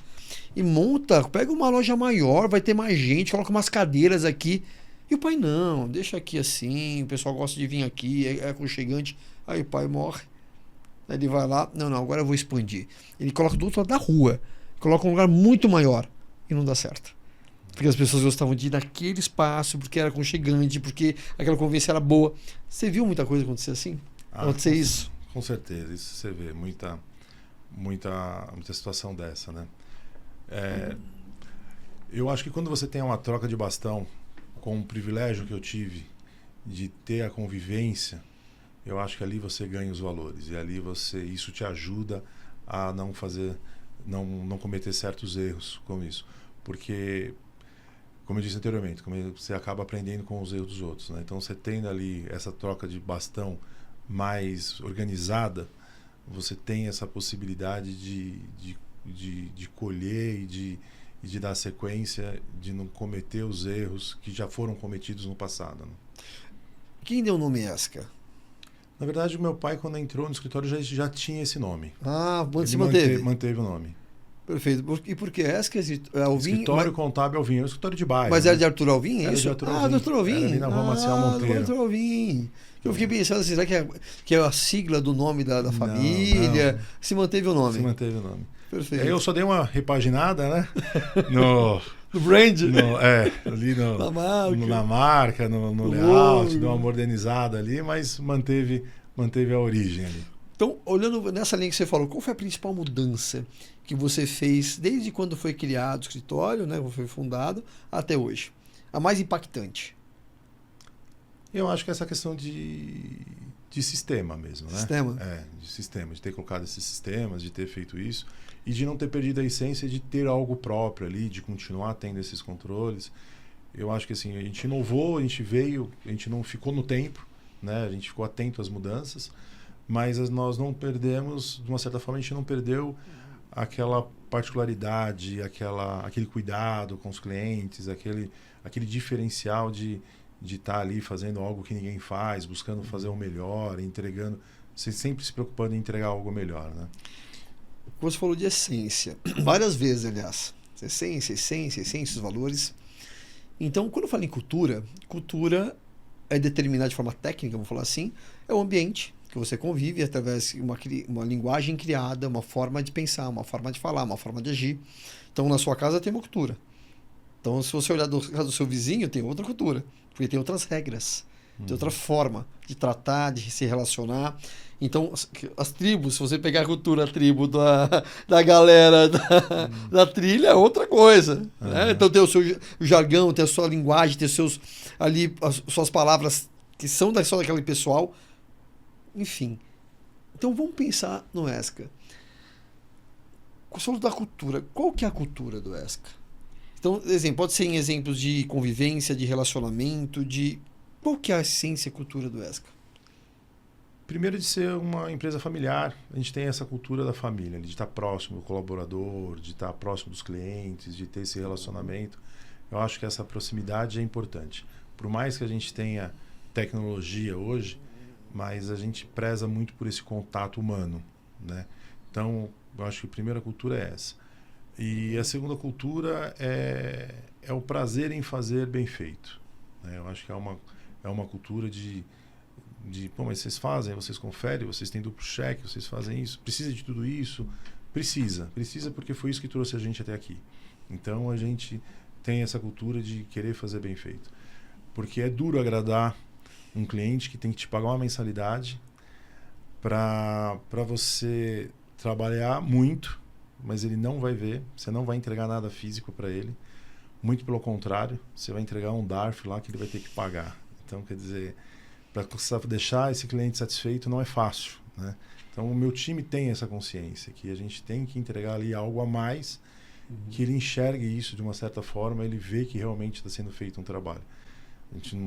e monta, pega uma loja maior, vai ter mais gente, coloca umas cadeiras aqui. E o pai, não, deixa aqui assim, o pessoal gosta de vir aqui, é aconchegante. Aí o pai morre. Aí ele vai lá, não, agora eu vou expandir. Ele coloca do outro lado da rua, coloca um lugar muito maior e não dá certo. Porque as pessoas gostavam de ir naquele espaço, porque era aconchegante, porque aquela convivência era boa. Você viu muita coisa acontecer assim? Acontecer isso? Com certeza, isso você vê, muita situação dessa, né? Eu acho que quando você tem uma troca de bastão, com o privilégio que eu tive de ter a convivência, eu acho que ali você ganha os valores, e ali isso te ajuda a não cometer certos erros com isso, porque, como eu disse anteriormente, você acaba aprendendo com os erros dos outros, né? Então você tendo ali essa troca de bastão mais organizada, você tem essa possibilidade de colher e de dar sequência, de não cometer os erros que já foram cometidos no passado, né? Quem deu o nome ESCA? Na verdade, o meu pai, quando entrou no escritório, já tinha esse nome. Ah, você manteve? Manteve o nome. Perfeito. E por que ESCA? Alvim? Escritório Contábil Alvim, é um escritório de bairro. Mas era de Arthur Alvim, é era isso? De Arthur Alvim. Do Arthur Alvim? Era ali na Rua Marcial Monteiro. Arthur Alvim. Eu fiquei pensando assim, será que é a sigla do nome da família? Não. Se manteve o nome. Se manteve o nome. Perfeito. Aí eu só dei uma repaginada, né? No brand? Ali na marca, no layout, deu uma modernizada ali, mas manteve a origem ali. Então, olhando nessa linha que você falou, qual foi a principal mudança que você fez desde quando foi criado o escritório, né, foi fundado, até hoje? A mais impactante? Eu acho que essa questão de sistema mesmo, né? Sistema? De sistema, de ter colocado esses sistemas, de ter feito isso e de não ter perdido a essência de ter algo próprio ali, de continuar tendo esses controles. Eu acho que assim, a gente inovou, a gente não ficou no tempo, né? A gente ficou atento às mudanças, mas nós não perdemos, de uma certa forma, a gente não perdeu aquela particularidade, aquele cuidado com os clientes, aquele diferencial de estar ali fazendo algo que ninguém faz, buscando fazer o melhor, entregando, sempre se preocupando em entregar algo melhor, né? Você falou de essência, várias vezes, aliás. Essência, os valores. Então, quando eu falo em cultura é determinar de forma técnica, vamos falar assim, é o ambiente que você convive através de uma linguagem criada, uma forma de pensar, uma forma de falar, uma forma de agir. Então, na sua casa tem uma cultura. Então, se você olhar do caso do seu vizinho, tem outra cultura, porque tem outras regras, tem outra forma de tratar, de se relacionar. Então, as tribos, se você pegar a tribo da galera da trilha, é outra coisa. Né? Então, tem o seu jargão, tem a sua linguagem, tem as suas palavras que são só daquele pessoal. Enfim. Então, vamos pensar no ESCA. Sobre da cultura. Qual que é a cultura do ESCA? Então, pode ser em exemplos de convivência, de relacionamento, qual que é a essência e cultura do ESCA? Primeiro, de ser uma empresa familiar, a gente tem essa cultura da família, de estar próximo do colaborador, de estar próximo dos clientes, de ter esse relacionamento. Eu acho que essa proximidade é importante. Por mais que a gente tenha tecnologia hoje, mas a gente preza muito por esse contato humano, né? Então, eu acho que a primeira cultura é essa. E a segunda cultura é o prazer em fazer bem feito, né? Eu acho que é uma cultura de pô, mas vocês fazem, vocês conferem, vocês têm duplo cheque, vocês fazem isso, precisa de tudo isso? Precisa porque foi isso que trouxe a gente até aqui. Então a gente tem essa cultura de querer fazer bem feito. Porque é duro agradar um cliente que tem que te pagar uma mensalidade para você trabalhar muito, mas ele não vai ver, você não vai entregar nada físico para ele. Muito pelo contrário, você vai entregar um DARF lá que ele vai ter que pagar. Então, quer dizer, para deixar esse cliente satisfeito não é fácil, né? Então, o meu time tem essa consciência, que a gente tem que entregar ali algo a mais, que ele enxergue isso de uma certa forma, ele vê que realmente está sendo feito um trabalho. A gente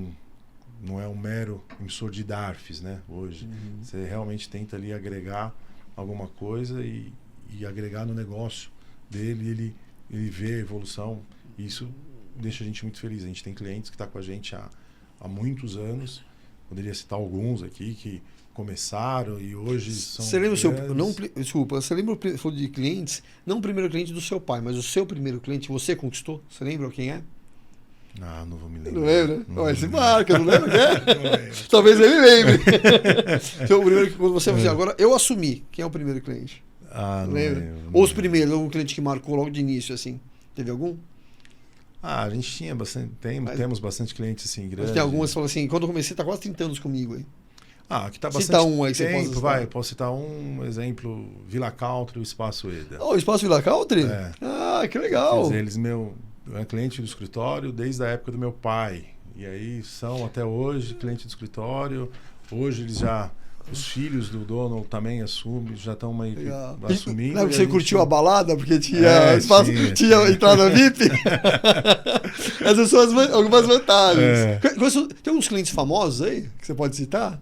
não é um mero emissor de DARFs, né, hoje. Você realmente tenta ali agregar alguma coisa e agregar no negócio dele, ele vê a evolução, e isso deixa a gente muito feliz. A gente tem clientes que estão com a gente há muitos anos, poderia citar alguns aqui que começaram e hoje são Você lembra grandes. desculpa, você lembra de clientes, não o primeiro cliente do seu pai, mas o seu primeiro cliente você conquistou? Você lembra quem é? Ah, não vou me lembrar. Não lembra? Não Olha, se lembro. marca, não lembra quem é? Não lembro. Talvez ele lembre. Então, o primeiro, quando você falou assim, agora eu assumi, quem é o primeiro cliente? Ah, não Lembra? lembro, não Ou os lembro. primeiros, algum cliente que marcou logo de início, assim? Teve algum? Ah, a gente tinha bastante, temos bastante clientes assim Mas grandes. tem algumas que falam assim, quando eu comecei, tá quase 30 anos comigo aí. Ah, que tá Cita bastante um aí que você possa tempo, citar. vai. Posso citar um exemplo, Vila Country, o Espaço EDA. Oh, o Espaço Vila Country? É. Ah, que Quer legal. dizer, eles é cliente do escritório desde a época do meu pai. E aí são até hoje cliente do escritório. Hoje os filhos do dono também assumem, já estão meio que Legal. assumindo. Não, e você a curtiu gente- a balada porque tinha espaço, tinha. tinha entrada VIP? Essas são algumas vantagens. É. Tem alguns clientes famosos aí que você pode citar?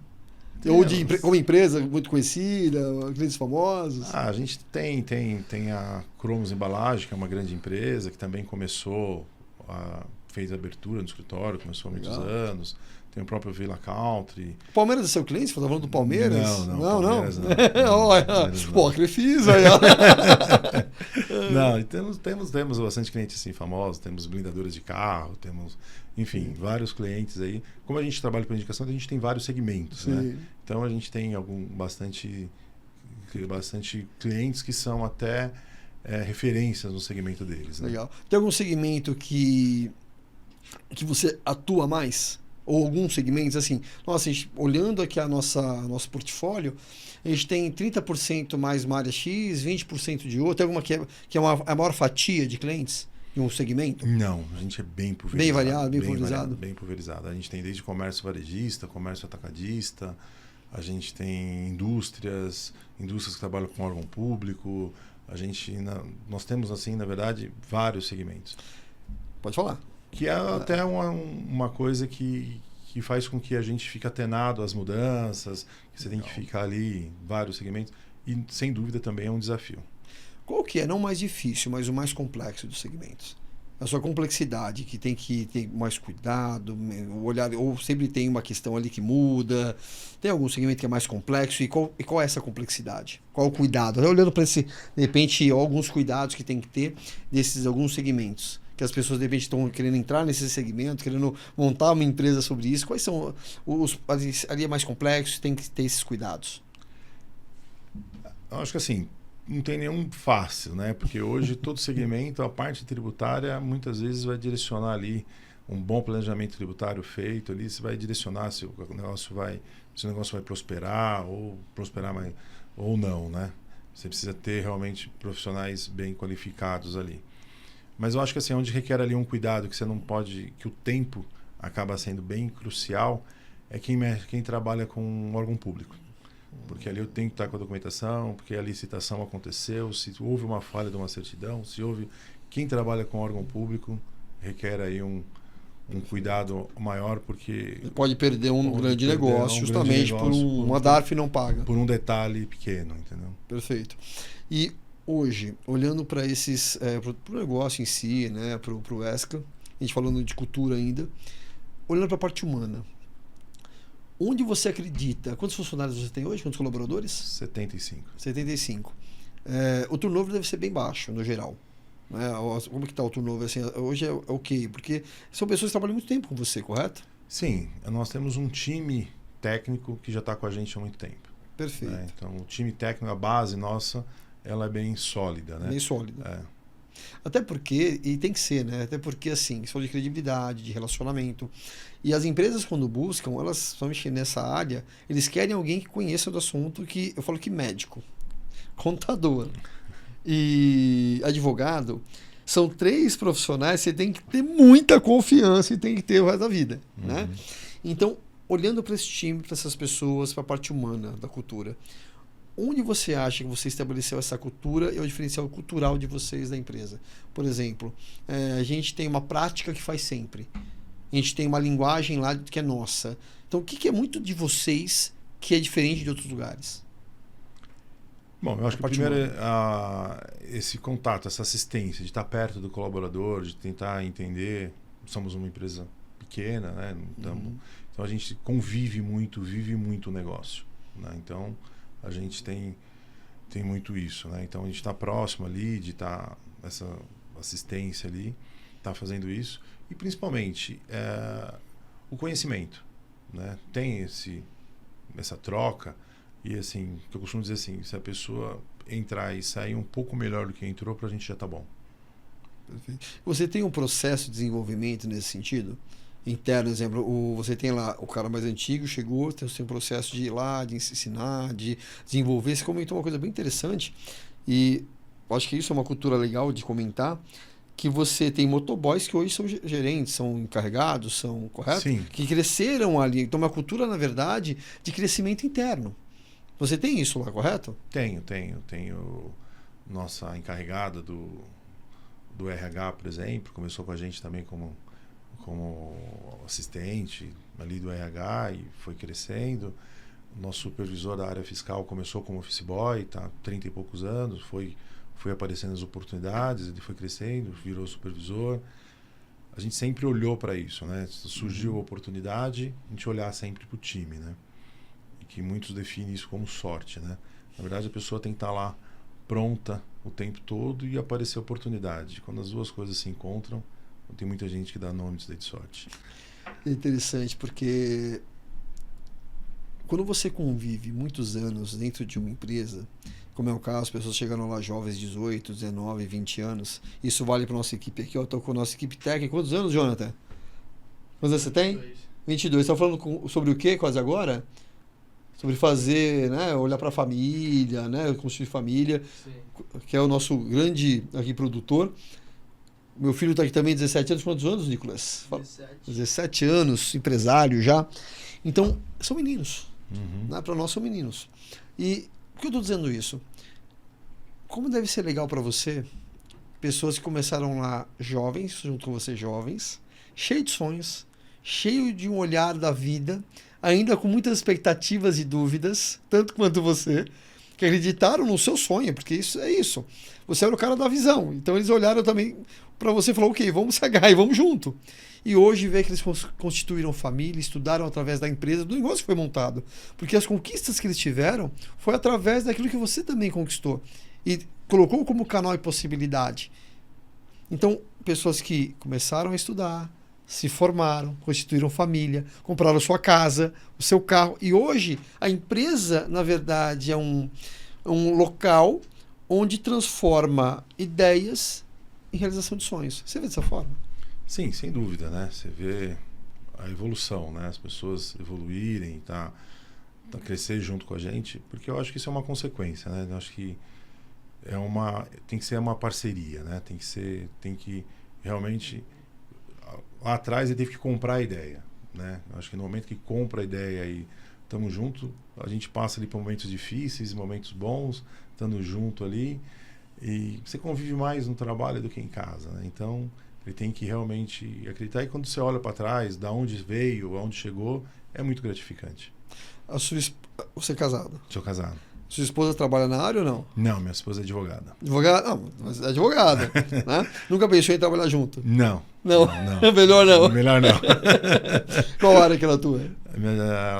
Ou como empresa muito conhecida, clientes famosos? Ah, a gente tem a Cromos Embalagem, que é uma grande empresa, que também fez a abertura no escritório, começou há muitos Legal. anos. Tem o próprio Vila Country. Palmeiras é seu cliente? Você tá falando do Palmeiras? Não, Palmeiras não. Olha, Palmeiras não. pô, Crefisa aí, ó. Não, e temos bastante clientes assim famosos, temos blindadoras de carro, temos, enfim, vários clientes aí. Como a gente trabalha com indicação, a gente tem vários segmentos, né? Sim. Então a gente tem bastante clientes que são até referências no segmento deles, né? Legal. Tem algum segmento que você atua mais? Ou alguns segmentos, assim, nossa, olhando aqui nosso portfólio, a gente tem 30% mais uma área X, 20% de outra. Tem alguma que é a maior fatia de clientes de um segmento? Não, a gente é bem pulverizado. Bem variado, bem pulverizado? Bem pulverizado. A gente tem desde comércio varejista, comércio atacadista, a gente tem indústrias que trabalham com órgão público, nós temos, assim, na verdade, vários segmentos. Pode falar. Que é até uma coisa que faz com que a gente fique atenado às mudanças, que você tem que ficar ali em vários segmentos, e sem dúvida também é um desafio. Qual que é, não o mais difícil, mas o mais complexo dos segmentos? A sua complexidade, que tem que ter mais cuidado, olhar, ou sempre tem uma questão ali que muda. Tem algum segmento que é mais complexo? E qual é essa complexidade? Qual o cuidado? Olhando para esse, de repente, alguns cuidados que tem que ter desses alguns segmentos. Que as pessoas, de repente, estão querendo entrar nesse segmento, querendo montar uma empresa sobre isso. Quais são ali é mais complexo, tem que ter esses cuidados? Eu acho que assim, não tem nenhum fácil, né? Porque hoje todo segmento, a parte tributária, muitas vezes vai direcionar ali um bom planejamento tributário feito ali, você vai direcionar se o negócio vai prosperar mais, ou não, né? Você precisa ter realmente profissionais bem qualificados ali. Mas eu acho que assim, onde requer ali um cuidado que você não pode, que o tempo acaba sendo bem crucial, é quem trabalha com um órgão público. Porque ali eu tenho que estar com a documentação, porque a licitação aconteceu, se houve uma falha de uma certidão, quem trabalha com órgão público requer aí um cuidado maior, porque Pode perder um grande negócio, justamente por uma DARF não paga. por um detalhe pequeno, entendeu? Perfeito. E hoje, olhando para esses, para o negócio em si, né, para o ESCA, a gente falando de cultura ainda, olhando para a parte humana, onde você acredita, quantos funcionários você tem hoje, quantos colaboradores? 75. 75. O turnover deve ser bem baixo, no geral. Né? Como que está o turnover? Assim, hoje é o quê? Porque são pessoas que trabalham muito tempo com você, correto? Sim, nós temos um time técnico que já está com a gente há muito tempo. Perfeito. Né? Então, o time técnico, a base nossa, ela é bem sólida. Né? Bem sólido. É. Até porque, e tem que ser, né? Até porque, assim, questão de credibilidade, de relacionamento. E as empresas, quando buscam, elas vão mexer nessa área, eles querem alguém que conheça do assunto, que eu falo que médico, contador e advogado são três profissionais que você tem que ter muita confiança e tem que ter o resto da vida, né? Então, olhando para esse time, para essas pessoas, para a parte humana da cultura, onde você acha que você estabeleceu essa cultura e o diferencial cultural de vocês da empresa? Por exemplo, a gente tem uma prática que faz sempre. A gente tem uma linguagem lá que é nossa. Então, o que é muito de vocês que é diferente de outros lugares? Bom, eu acho que primeiro esse contato, essa assistência, de estar perto do colaborador, de tentar entender. Somos uma empresa pequena, né? Então a gente convive muito, vive muito o negócio. Né? Então a gente tem muito isso. Né? Então a gente está próximo ali, de estar essa assistência ali, está fazendo isso. E principalmente o conhecimento. Né? Tem essa troca. E assim, que eu costumo dizer assim, se a pessoa entrar e sair um pouco melhor do que entrou, pra gente já tá bom. Perfeito. Você tem um processo de desenvolvimento nesse sentido? Interno, exemplo, você tem lá o cara mais antigo, chegou, tem um processo de ir lá, de ensinar, de desenvolver. Você comentou uma coisa bem interessante, e eu acho que isso é uma cultura legal de comentar, que você tem motoboys que hoje são gerentes, são encarregados, são, correto? Sim. Que cresceram ali. Então, uma cultura, na verdade, de crescimento interno. Você tem isso lá, correto? Tenho. Nossa encarregada do RH, por exemplo, começou com a gente também como assistente ali do RH e foi crescendo. Nosso supervisor da área fiscal começou como office boy, tá 30 e poucos anos, foi aparecendo as oportunidades, ele foi crescendo, virou supervisor. A gente sempre olhou para isso, né? Surgiu a oportunidade, a gente olhar sempre para o time, né? Que muitos definem isso como sorte, né? Na verdade, a pessoa tem que estar lá pronta o tempo todo e aparecer a oportunidade. Quando as duas coisas se encontram, tem muita gente que dá nome disso daí de sorte. É interessante, porque quando você convive muitos anos dentro de uma empresa, como é o caso, as pessoas chegando lá jovens, 18, 19, 20 anos, isso vale para nossa equipe aqui. Eu estou com a nossa equipe técnica. Quantos anos, Jonathan? Quantos anos você tem? 22. Você está falando sobre o quê quase agora? Sobre fazer, né, olhar para a família, né, construir família. Sim. Que é o nosso grande aqui produtor. Meu filho está aqui também, 17 anos. Quantos anos, Nicolas? 17 anos, empresário já. Então, são meninos. Né, para nós são meninos. E por que eu estou dizendo isso? Como deve ser legal para você, pessoas que começaram lá jovens, junto com você jovens, cheio de sonhos, cheio de um olhar da vida, ainda com muitas expectativas e dúvidas, tanto quanto você, que acreditaram no seu sonho, porque isso é isso. Você era o cara da visão. Então eles olharam também para você e falaram, ok, vamos se agarrar e vamos junto. E hoje vê que eles constituíram família, estudaram através da empresa, do negócio que foi montado. Porque as conquistas que eles tiveram foi através daquilo que você também conquistou. E colocou como canal e possibilidade. Então, pessoas que começaram a estudar, se formaram, constituíram família, compraram sua casa, o seu carro. E hoje a empresa, na verdade, é um local onde transforma ideias em realização de sonhos. Você vê dessa forma? Sim, sem dúvida, né? Você vê a evolução, né? As pessoas evoluírem, tá crescer junto com a gente, porque eu acho que isso é uma consequência, né? Eu acho que tem que ser uma parceria, né? Tem que realmente lá atrás ele teve que comprar a ideia, né? Eu acho que no momento que compra a ideia e estamos juntos, a gente passa ali por momentos difíceis, momentos bons, estando junto ali, e você convive mais no trabalho do que em casa, né? Então ele tem que realmente acreditar, e quando você olha para trás, da onde veio, aonde chegou, é muito gratificante. Você é casado? Sou casado. Sua esposa trabalha na área ou não? Não, minha esposa é advogada. Advogada? Não, mas é advogada. Né? Nunca pensou em trabalhar junto? Não. Não? Melhor não. Melhor não. Qual área que ela atua?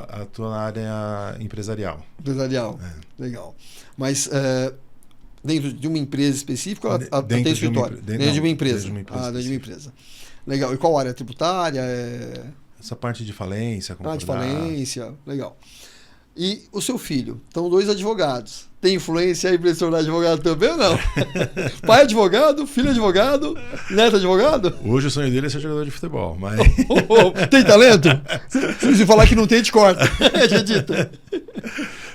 Atua na área empresarial. Empresarial. Legal. Mas Dentro de uma empresa específica ou ela tem Dentro escritório? Dentro de uma empresa. Dentro de uma específica. empresa. Legal. E qual área? Tributária? Essa parte de falência, De falência. Legal. E o seu filho? Estão 2 advogados. Tem influência aí para ele se tornar advogado também ou não? Pai é advogado, filho é advogado, neto é advogado? Hoje o sonho dele é ser jogador de futebol, mas... Tem talento? Se falar que não tem, te corta. Acredita.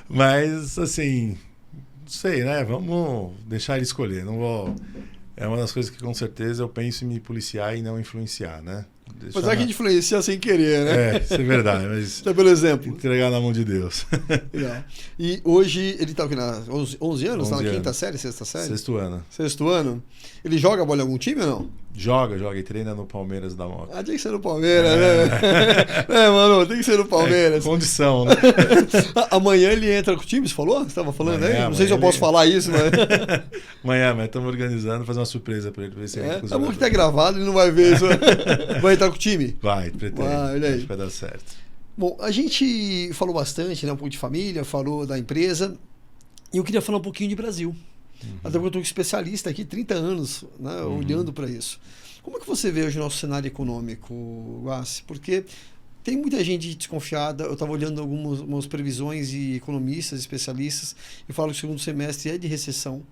Mas, assim, não sei, né? Vamos deixar ele escolher. Não vou... É uma das coisas que, com certeza, eu penso em me policiar e não influenciar, né? Mas é que a gente influencia sem querer, né? Isso é verdade. Mas então, pelo exemplo. Entregar na mão de Deus. Legal. E hoje ele está o quê? 11 anos? Está na quinta série, sexta série? Sexto ano. Sexto ano. Ele joga bola em algum time ou não? Joga e treina no Palmeiras da Moca. Tem que ser no Palmeiras, né? Mano, tem que ser no Palmeiras. Condição, né? Amanhã ele entra com o time, você falou? Você estava falando aí? Não sei se eu posso falar isso, mas... Amanhã, mas estamos organizando, fazer uma surpresa para ele. Ver se ele tá bom que tá gravado, ele não vai ver isso. Vai entrar com o time? Vai, pretende. Olha aí. Acho que vai dar certo. Bom, a gente falou bastante, né? Um pouco de família, falou da empresa. E eu queria falar um pouquinho de Brasil. Até porque eu estou especialista aqui, 30 anos, né, olhando para isso. Como é que você vê hoje o nosso cenário econômico, Guassi? Porque tem muita gente desconfiada. Eu estava olhando algumas previsões de economistas, especialistas, e falam que o segundo semestre é de recessão.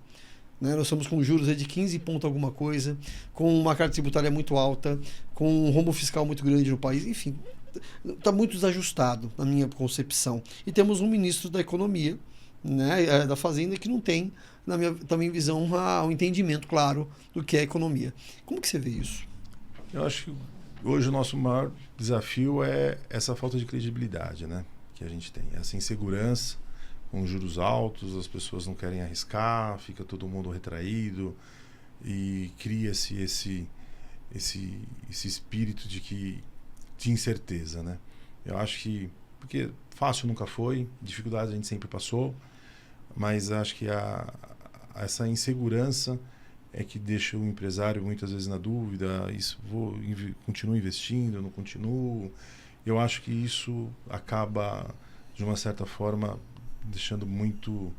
Né? Nós estamos com juros de 15 pontos alguma coisa, com uma carga tributária muito alta, com um rombo fiscal muito grande no país. Enfim, está muito desajustado, na minha concepção. E temos um ministro da Economia, né, da Fazenda, que não tem, na minha também visão, um entendimento claro do que é economia. Como que você vê isso? Eu acho que hoje o nosso maior desafio é essa falta de credibilidade, né, que a gente tem. Essa insegurança, com juros altos, as pessoas não querem arriscar, fica todo mundo retraído e cria-se esse espírito de incerteza, né? Eu acho que, porque fácil nunca foi, dificuldades a gente sempre passou, mas acho que essa insegurança é que deixa o empresário muitas vezes na dúvida, continuo investindo, não continuo. Eu acho que isso acaba, de uma certa forma, deixando muito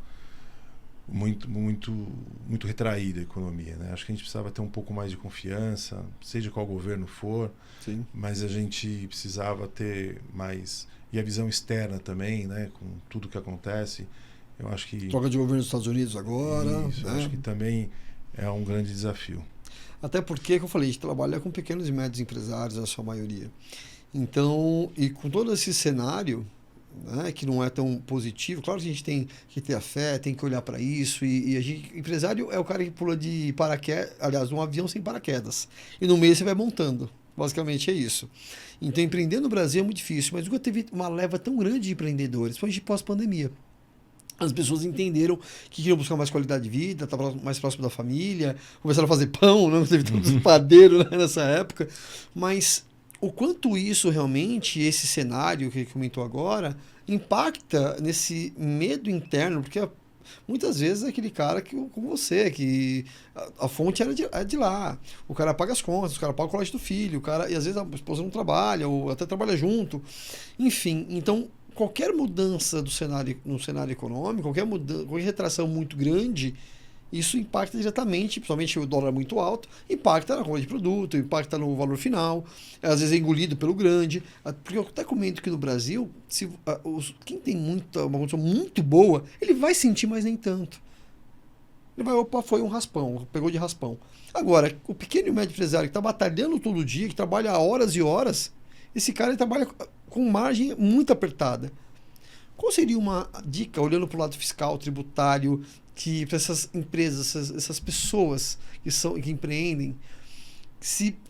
retraída a economia, né? Acho que a gente precisava ter um pouco mais de confiança, seja qual governo for. Sim. Mas a gente precisava ter mais, e a visão externa também, né, com tudo que acontece. Eu acho que troca de governo dos Estados Unidos agora, isso, né? Acho que também é um grande desafio. Até porque, como eu falei, a gente trabalha com pequenos e médios empresários, a sua maioria. Então, e com todo esse cenário, né, que não é tão positivo, claro que a gente tem que ter a fé, tem que olhar para isso, e empresário é o cara que pula de paraquedas, aliás, um avião sem paraquedas, e no meio você vai montando, basicamente é isso. Então, empreender no Brasil é muito difícil, mas nunca teve uma leva tão grande de empreendedores, principalmente pós-pandemia. As pessoas entenderam que queriam buscar mais qualidade de vida, estar mais próximo da família, começaram a fazer pão, não teve tantos padeiros, né, nessa época, mas o quanto isso realmente, esse cenário que ele comentou agora, impacta nesse medo interno, porque muitas vezes é aquele cara como você, que a fonte era de lá, o cara paga as contas, o cara paga o colégio do filho, e às vezes a esposa não trabalha, ou até trabalha junto, enfim, então qualquer mudança no cenário econômico, qualquer retração muito grande, isso impacta diretamente, principalmente o dólar muito alto, impacta na compra de produto, impacta no valor final, às vezes é engolido pelo grande. Porque eu até comento que no Brasil, quem tem uma condição muito boa, ele vai sentir, mas nem tanto. Ele vai, opa, foi um raspão, pegou de raspão. Agora, o pequeno e médio empresário que está batalhando todo dia, que trabalha horas e horas, esse cara ele trabalha com margem muito apertada. Qual seria uma dica, olhando para o lado fiscal, tributário, que para essas empresas, essas pessoas que empreendem,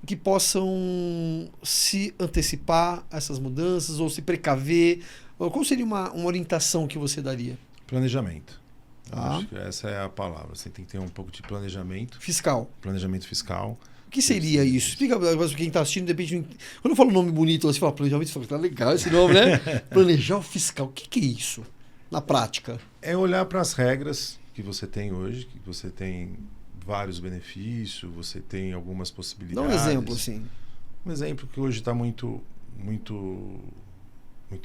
que possam se antecipar a essas mudanças ou se precaver? Qual seria uma orientação que você daria? Planejamento. Acho que essa é a palavra. Você tem que ter um pouco de planejamento. Fiscal. Planejamento fiscal. O que seria isso? Explica para quem está assistindo, de repente, quando eu falo um nome bonito, você fala planejamento fiscal, tá legal esse nome, né? Planejar o fiscal. O que é isso, na prática? É olhar para as regras que você tem hoje, que você tem vários benefícios, você tem algumas possibilidades. Dá um exemplo, assim. Um exemplo que hoje está muito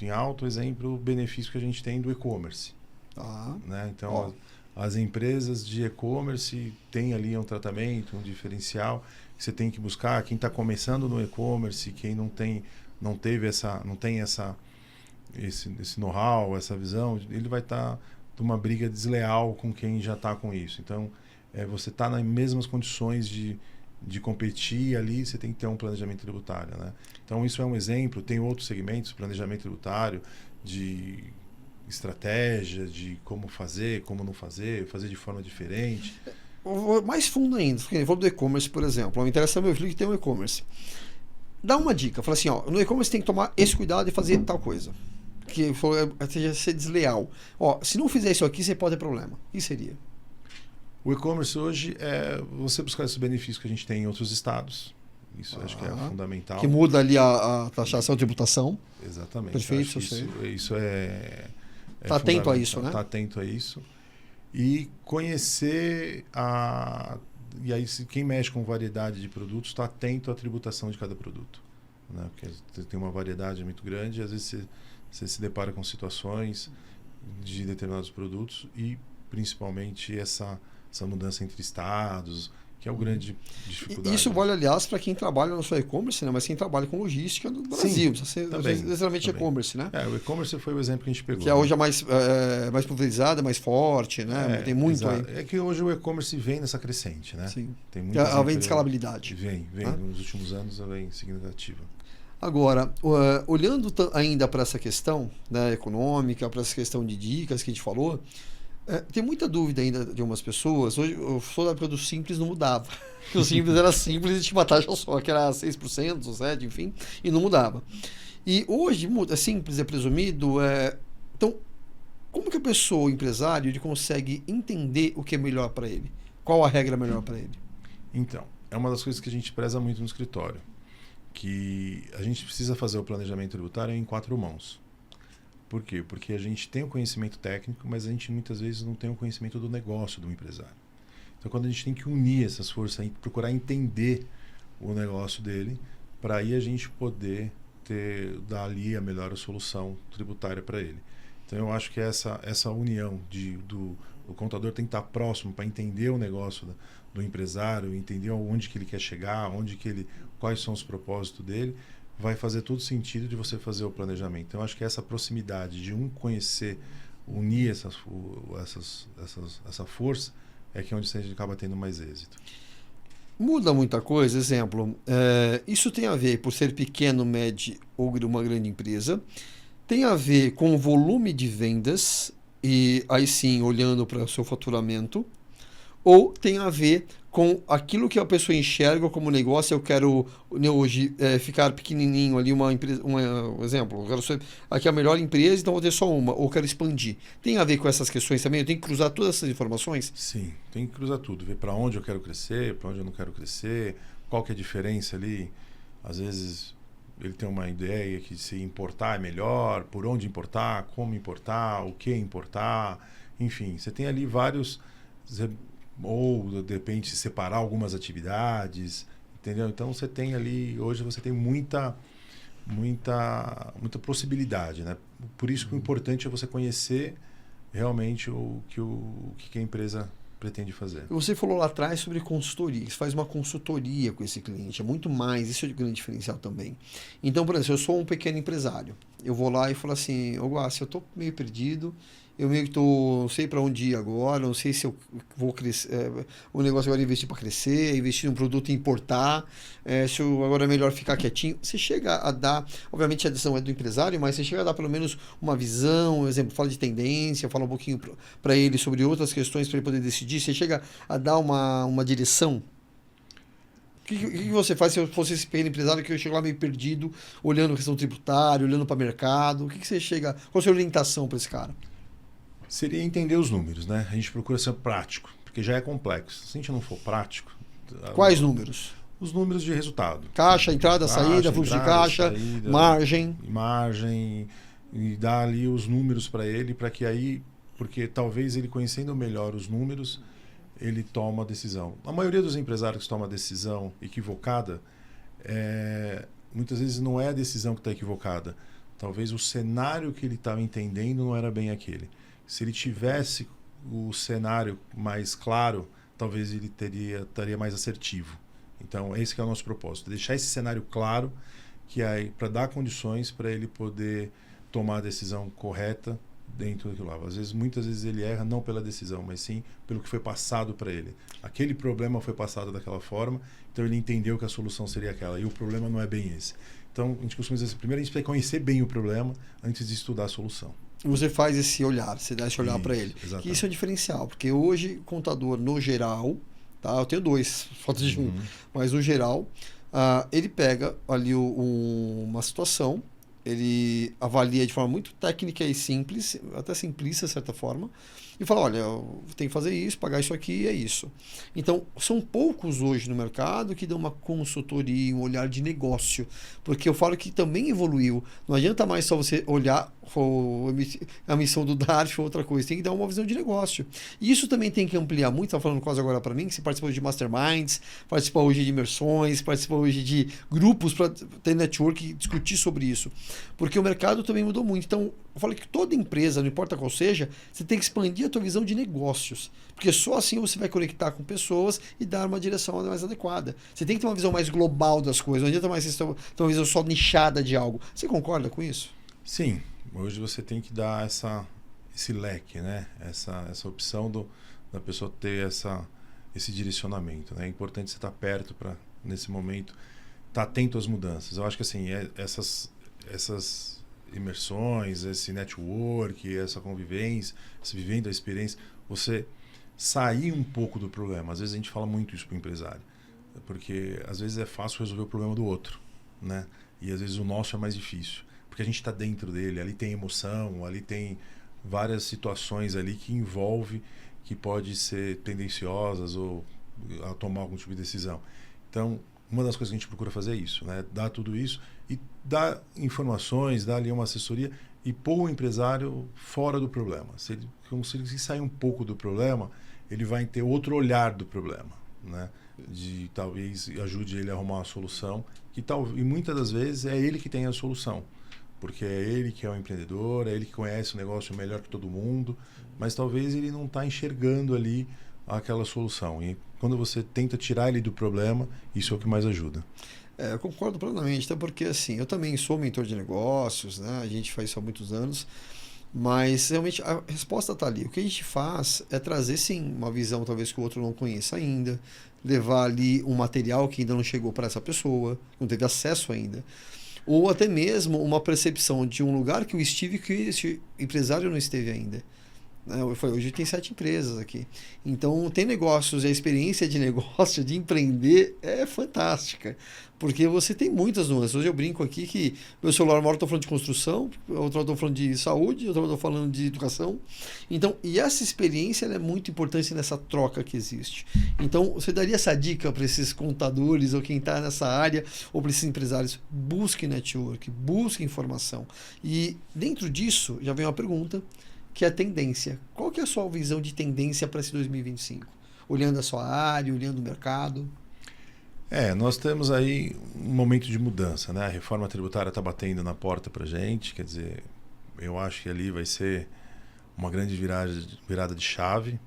em alto, o benefício que a gente tem do e-commerce. Ah. Né? Então, As empresas de e-commerce têm ali um tratamento, um diferencial que você tem que buscar. Quem está começando no e-commerce, quem não tem esse know-how, essa visão, ele vai estar numa briga desleal com quem já está com isso. Então, você está nas mesmas condições de competir ali, você tem que ter um planejamento tributário, né? Então, isso é um exemplo. Tem outros segmentos, planejamento tributário, de estratégia, de como fazer, como não fazer, fazer de forma diferente. Mais fundo ainda, porque falou do e-commerce, por exemplo. Me interessa meu filho que tem um e-commerce. Dá uma dica, fala assim, ó, no e-commerce tem que tomar esse cuidado e fazer tal coisa. Que seja ser desleal. Ó, se não fizer isso aqui, você pode ter problema. O que seria? O e-commerce hoje é você buscar esses benefícios que a gente tem em outros estados. Isso acho que é fundamental. Que muda ali a taxação, a tributação. Exatamente. Perfeito, isso é tá atento a isso, né? Está atento a isso. E conhecer E aí, quem mexe com variedade de produtos está atento à tributação de cada produto, né? Porque tem uma variedade muito grande e às vezes você se depara com situações de determinados produtos e principalmente essa mudança entre estados, que é o grande dificuldade. Isso vale, aliás, para quem trabalha no seu e-commerce, né? Mas quem trabalha com logística no Brasil. Sim, não necessariamente e-commerce, né? O e-commerce foi o exemplo que a gente pegou. Que hoje é mais pulverizado, é mais forte, né? Tem muito aí. É que hoje o e-commerce vem nessa crescente, né? Sim. Tem Ela vem de escalabilidade. Vem. Nos últimos anos ela vem significativa. Agora, olhando ainda para essa questão, né, econômica, para essa questão de dicas que a gente falou, tem muita dúvida ainda de umas pessoas. Hoje, eu sou da época do Simples, não mudava. O Simples era simples e tinha uma taxa só, que era 6%, 7%, enfim, e não mudava. E hoje é simples, é presumido. Então, como que a pessoa, o empresário, ele consegue entender o que é melhor para ele? Qual a regra melhor para ele? Então, é uma das coisas que a gente preza muito no escritório, que a gente precisa fazer o planejamento tributário em 4 mãos. Por quê? Porque a gente tem o conhecimento técnico, mas a gente muitas vezes não tem o conhecimento do negócio do empresário. Então, quando a gente tem que unir essas forças e procurar entender o negócio dele, para aí a gente poder dar ali a melhor solução tributária para ele. Então, eu acho que essa união o contador tem que estar próximo para entender o negócio do empresário, entender onde que ele quer chegar, quais são os propósitos dele, vai fazer todo sentido de você fazer o planejamento. Então, eu acho que essa proximidade de conhecer, unir essa força, é que é onde a gente acaba tendo mais êxito. Muda muita coisa, exemplo, isso tem a ver por ser pequeno, médio ou uma grande empresa, tem a ver com o volume de vendas, e aí sim, olhando para o seu faturamento, ou tem a ver com aquilo que a pessoa enxerga como negócio. Eu quero hoje ficar pequenininho ali, uma empresa, um exemplo, eu quero ser aqui a melhor empresa, então vou ter só uma, ou quero expandir. Tem a ver com essas questões também? Eu tenho que cruzar todas essas informações? Sim, tem que cruzar tudo, ver para onde eu quero crescer, para onde eu não quero crescer, qual que é a diferença ali. Às vezes ele tem uma ideia que se importar é melhor, por onde importar, como importar, o que importar, enfim, você tem ali vários, ou de repente separar algumas atividades, entendeu? Então você tem ali, hoje você tem muita possibilidade, né? Por isso que o importante é você conhecer realmente o que a empresa pretende fazer. Você falou lá atrás sobre consultoria, você faz uma consultoria com esse cliente, é muito mais, isso é o grande diferencial também. Então, por exemplo, eu sou um pequeno empresário, eu vou lá e falo assim, Guassi, eu estou meio perdido, eu meio que não sei para onde ir agora, não sei se eu vou crescer, o negócio agora é investir para crescer, investir em um produto e importar, se agora é melhor ficar quietinho. Você chega a dar, obviamente a decisão é do empresário, mas você chega a dar pelo menos uma visão, um exemplo, fala de tendência, fala um pouquinho para ele sobre outras questões para ele poder decidir, você chega a dar uma direção. O que você faz se eu fosse esse pequeno empresário que eu chego lá meio perdido, olhando a questão tributária, olhando para o mercado? O que você chega, qual a sua orientação para esse cara? Seria entender os números, né? A gente procura ser prático, porque já é complexo. Se a gente não for prático... Quais números? Os números de resultado. Caixa, entrada, saída, fluxo de caixa, saída, margem, e dar ali os números para ele, para que aí... Porque talvez ele conhecendo melhor os números, ele toma a decisão. A maioria dos empresários que tomam a decisão equivocada, muitas vezes não é a decisão que está equivocada. Talvez o cenário que ele estava entendendo não era bem aquele. Se ele tivesse o cenário mais claro, talvez ele estaria mais assertivo. Então, esse que é o nosso propósito, deixar esse cenário claro, que aí para dar condições para ele poder tomar a decisão correta dentro daquilo lá. Muitas vezes ele erra não pela decisão, mas sim pelo que foi passado para ele. Aquele problema foi passado daquela forma, então ele entendeu que a solução seria aquela, e o problema não é bem esse. Então, a gente costuma dizer assim, primeiro a gente tem que conhecer bem o problema antes de estudar a solução. Você faz esse olhar, você dá esse olhar para ele. Exatamente. Que isso é um diferencial, porque hoje, contador, no geral, tá? Eu tenho dois, falta de um, mas no geral, ele pega ali uma situação, ele avalia de forma muito técnica e simples, até simplista de certa forma, e fala, olha, eu tenho que fazer isso, pagar isso aqui, é isso. Então, são poucos hoje no mercado que dão uma consultoria, um olhar de negócio, porque eu falo que também evoluiu. Não adianta mais só você olhar a missão do DARF ou outra coisa, tem que dar uma visão de negócio. E isso também tem que ampliar muito, está falando quase agora para mim, que você participa de masterminds, participa hoje de imersões, participa hoje de grupos para ter network e discutir sobre isso. Porque o mercado também mudou muito. Então, eu falo que toda empresa, não importa qual seja, você tem que expandir a tua visão de negócios. Porque só assim você vai conectar com pessoas e dar uma direção mais adequada. Você tem que ter uma visão mais global das coisas, não adianta mais você ter uma visão só nichada de algo. Você concorda com isso? Sim. Hoje você tem que dar esse leque, né? Essa opção da pessoa ter esse direcionamento, né? É importante você estar perto para, nesse momento, estar atento às mudanças. Eu acho que assim, essas imersões, esse network, essa convivência, esse vivendo a experiência, você sair um pouco do problema. Às vezes a gente fala muito isso para o empresário, porque às vezes é fácil resolver o problema do outro, né? E às vezes o nosso é mais difícil. Porque a gente está dentro dele, ali tem emoção, ali tem várias situações ali que envolve, que pode ser tendenciosas ou a tomar algum tipo de decisão. Então, uma das coisas que a gente procura fazer é isso, né? Dar tudo isso e dar informações, dar ali uma assessoria e pôr o empresário fora do problema. Se ele sair um pouco do problema, ele vai ter outro olhar do problema, né? De talvez ajude ele a arrumar uma solução e muitas das vezes é ele que tem a solução. Porque é ele que é o empreendedor, é ele que conhece o negócio melhor que todo mundo, mas talvez ele não está enxergando ali aquela solução. E quando você tenta tirar ele do problema, isso é o que mais ajuda. Eu concordo plenamente, até porque assim, eu também sou mentor de negócios, né? A gente faz isso há muitos anos, mas realmente a resposta está ali. O que a gente faz é trazer sim uma visão talvez que o outro não conheça ainda, levar ali um material que ainda não chegou para essa pessoa, não teve acesso ainda. Ou até mesmo uma percepção de um lugar que eu estive que esse empresário não esteve ainda. Hoje tem 7 empresas aqui. Então, tem negócios e a experiência de negócio, de empreender, é fantástica. Porque você tem muitas nuances. Hoje eu brinco aqui que meu celular, uma hora eu estou falando de construção, outra hora eu estou falando de saúde, outra hora eu estou falando de educação. Então, e essa experiência ela é muito importante nessa troca que existe. Então, você daria essa dica para esses contadores ou quem está nessa área, ou para esses empresários? Busque network, busque informação. E dentro disso, já vem uma pergunta, que é a tendência. Qual que é a sua visão de tendência para esse 2025? Olhando a sua área, olhando o mercado? Nós temos aí um momento de mudança, né? A reforma tributária está batendo na porta para a gente, quer dizer, eu acho que ali vai ser uma grande virada de chave.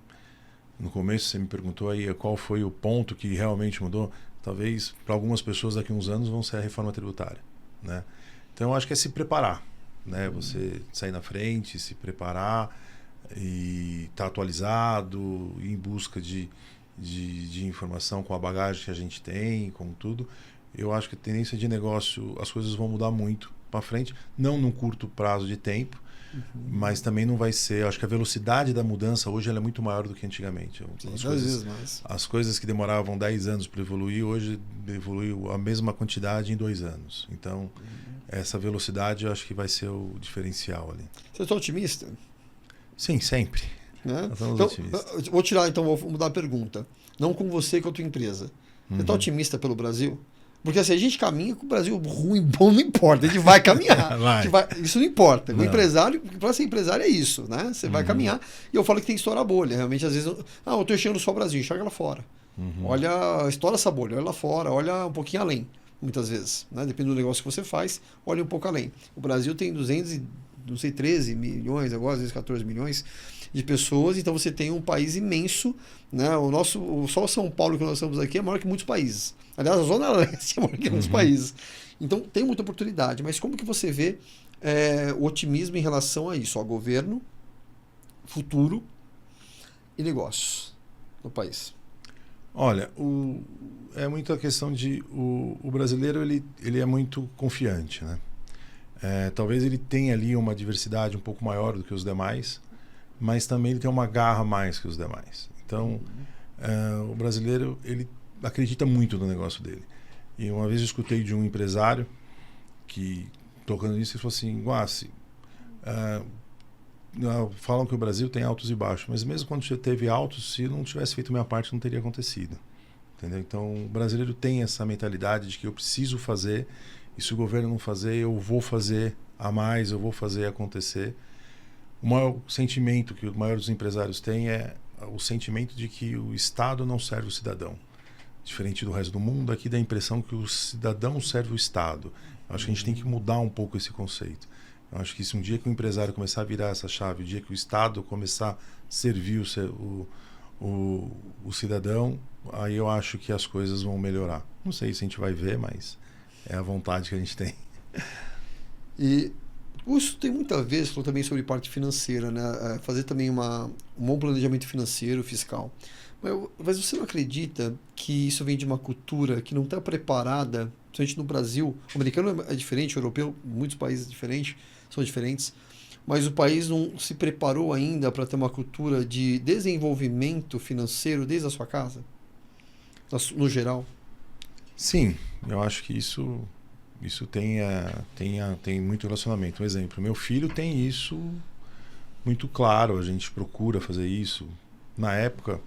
No começo você me perguntou aí qual foi o ponto que realmente mudou. Talvez para algumas pessoas daqui a uns anos vão ser a reforma tributária, né? Então eu acho que é se preparar, né? Você sair na frente, se preparar e estar atualizado, ir em busca de informação com a bagagem que a gente tem, com tudo. Eu acho que a tendência de negócio, as coisas vão mudar muito para frente, não num curto prazo de tempo, mas também não vai ser. Eu acho que a velocidade da mudança hoje ela é muito maior do que antigamente. As coisas que demoravam 10 anos para evoluir, hoje evoluiu a mesma quantidade em 2 anos. Então, essa velocidade eu acho que vai ser o diferencial ali. Você está otimista? Sim, sempre. Né? Então, vou mudar a pergunta. Não com você, com a tua empresa. Você está otimista pelo Brasil? Porque assim, a gente caminha com o Brasil ruim, bom, não importa. A gente vai caminhar. Isso não importa. O empresário, para ser empresário é isso, né? Você vai caminhar. E eu falo que tem que estourar a bolha. Realmente, às vezes, eu estou enxergando só o Brasil, enxerga lá fora. Olha, estoura essa bolha, olha lá fora, olha um pouquinho além, muitas vezes. Né? Depende do negócio que você faz, olha um pouco além. O Brasil tem 13 milhões agora, às vezes 14 milhões. de pessoas, então você tem um país imenso, né? Só o São Paulo que nós estamos aqui é maior que muitos países. Aliás, a Zona Leste é maior que muitos países. Então tem muita oportunidade, mas como que você vê o otimismo em relação a isso, ao governo, futuro e negócios no país? Olha, é muito a questão de o brasileiro ele é muito confiante, né? Talvez ele tenha ali uma diversidade um pouco maior do que os demais, mas também ele tem uma garra a mais que os demais. Então, o brasileiro ele acredita muito no negócio dele. E uma vez eu escutei de um empresário que, tocando nisso, ele falou assim: Guassi, falam que o Brasil tem altos e baixos, mas mesmo quando já teve altos, se eu não tivesse feito minha parte, não teria acontecido. Entendeu? Então, o brasileiro tem essa mentalidade de que eu preciso fazer, e se o governo não fazer, eu vou fazer a mais, eu vou fazer acontecer. O maior sentimento que o maior dos empresários tem é o sentimento de que o Estado não serve o cidadão. Diferente do resto do mundo, aqui dá a impressão que o cidadão serve o Estado. Eu acho que a gente tem que mudar um pouco esse conceito. Eu acho que se um dia que o empresário começar a virar essa chave, o dia que o Estado começar a servir o cidadão, aí eu acho que as coisas vão melhorar. Não sei se a gente vai ver, mas é a vontade que a gente tem. E isso tem muito a ver, você falou também sobre parte financeira, né? Fazer também um bom planejamento financeiro, fiscal. Mas você não acredita que isso vem de uma cultura que não está preparada, principalmente no Brasil? O americano é diferente, o europeu, muitos países são diferentes, mas o país não se preparou ainda para ter uma cultura de desenvolvimento financeiro desde a sua casa, no geral? Sim, eu acho que isso tem muito relacionamento. Um exemplo, meu filho tem isso muito claro, a gente procura fazer isso. Na época,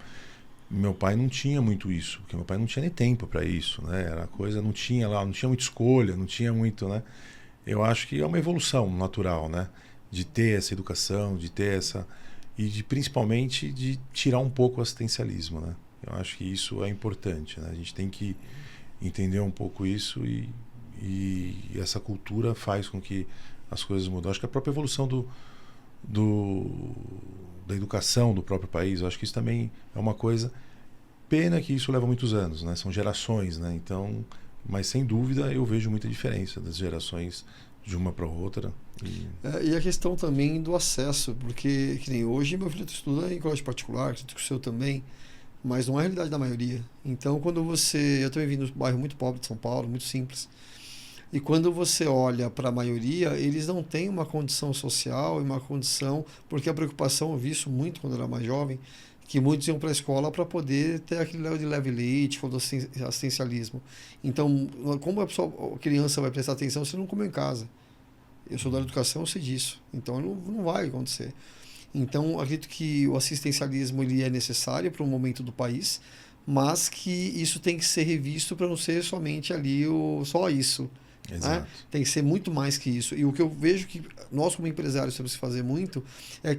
meu pai não tinha muito isso, porque meu pai não tinha nem tempo para isso, né? Era coisa, não tinha muita escolha, não tinha muito, né? Eu acho que é uma evolução natural, né? De ter essa educação, de ter essa principalmente de tirar um pouco o assistencialismo, né? Eu acho que isso é importante, né? A gente tem que entender um pouco isso e essa cultura faz com que as coisas mudem. Eu acho que a própria evolução da educação do próprio país, eu acho que isso também é uma coisa. Pena que isso leva muitos anos, né? São gerações, né? Então, mas sem dúvida eu vejo muita diferença das gerações de uma para outra. E a questão também do acesso, porque que nem hoje meu filho estuda em colégio particular, acredito que o seu também, mas não é a realidade da maioria. Então, eu também vim de um bairro muito pobre de São Paulo, muito simples. E quando você olha para a maioria, eles não têm uma condição social e uma condição, porque a preocupação, eu vi isso muito quando eu era mais jovem, que muitos iam para a escola para poder ter aquele leve de leve leite, do assistencialismo. Então, como a criança vai prestar atenção se não comeu em casa? Eu sou da educação, eu sei disso. Então, não vai acontecer. Então, acredito que o assistencialismo ele é necessário para um momento do país, mas que isso tem que ser revisto para não ser somente ali só isso. Exato. Né? Tem que ser muito mais que isso. E o que eu vejo que nós, como empresários, temos que fazer muito é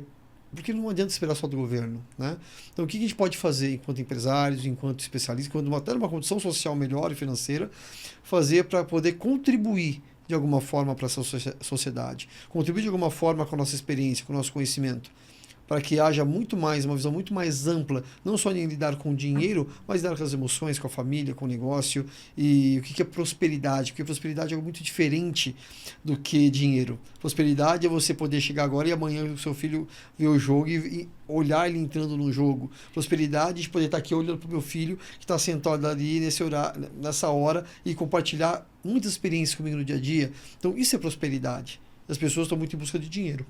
porque não adianta esperar só do governo, né? Então, o que a gente pode fazer enquanto empresários, enquanto especialistas, enquanto até numa condição social melhor e financeira, fazer para poder contribuir de alguma forma para essa sociedade, contribuir de alguma forma com a nossa experiência, com o nosso conhecimento, para que haja muito mais, uma visão muito mais ampla, não só em lidar com o dinheiro, mas lidar com as emoções, com a família, com o negócio, e o que é prosperidade, porque prosperidade é algo muito diferente do que dinheiro. Prosperidade é você poder chegar agora e amanhã o seu filho ver o jogo e olhar ele entrando no jogo. Prosperidade de poder estar aqui olhando para o meu filho, que está sentado ali nessa hora, e compartilhar muitas experiências comigo no dia a dia. Então, isso é prosperidade. As pessoas estão muito em busca de dinheiro.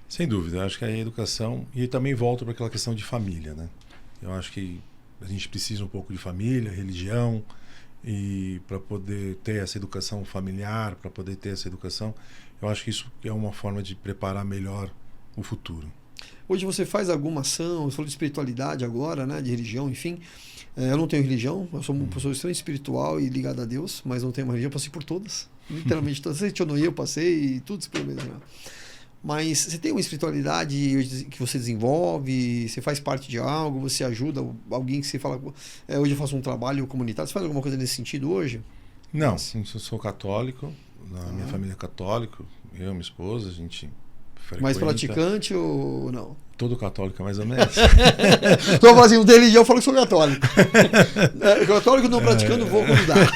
Sem dúvida, eu acho que a educação, e também volto para aquela questão de família, né? Eu acho que a gente precisa um pouco de família, religião, e para poder ter essa educação familiar, para poder ter essa educação, eu acho que isso é uma forma de preparar melhor o futuro. Hoje você faz alguma ação, você falou de espiritualidade agora, né, de religião, enfim. Eu não tenho religião, eu sou uma pessoa extremamente espiritual e ligada a Deus, mas não tenho uma religião, passei por todas, literalmente todas. Você eu passei e tudo isso pelo mesmo. Mas você tem uma espiritualidade que você desenvolve, você faz parte de algo, você ajuda alguém que você fala, hoje eu faço um trabalho comunitário, você faz alguma coisa nesse sentido hoje? Não, eu sou católico, minha família é católica, eu e minha esposa, a gente Mais praticante ou não? Todo católico, mais ou menos. Então, assim, um dele e eu falo que sou católico. Católico não praticando, vou convidar.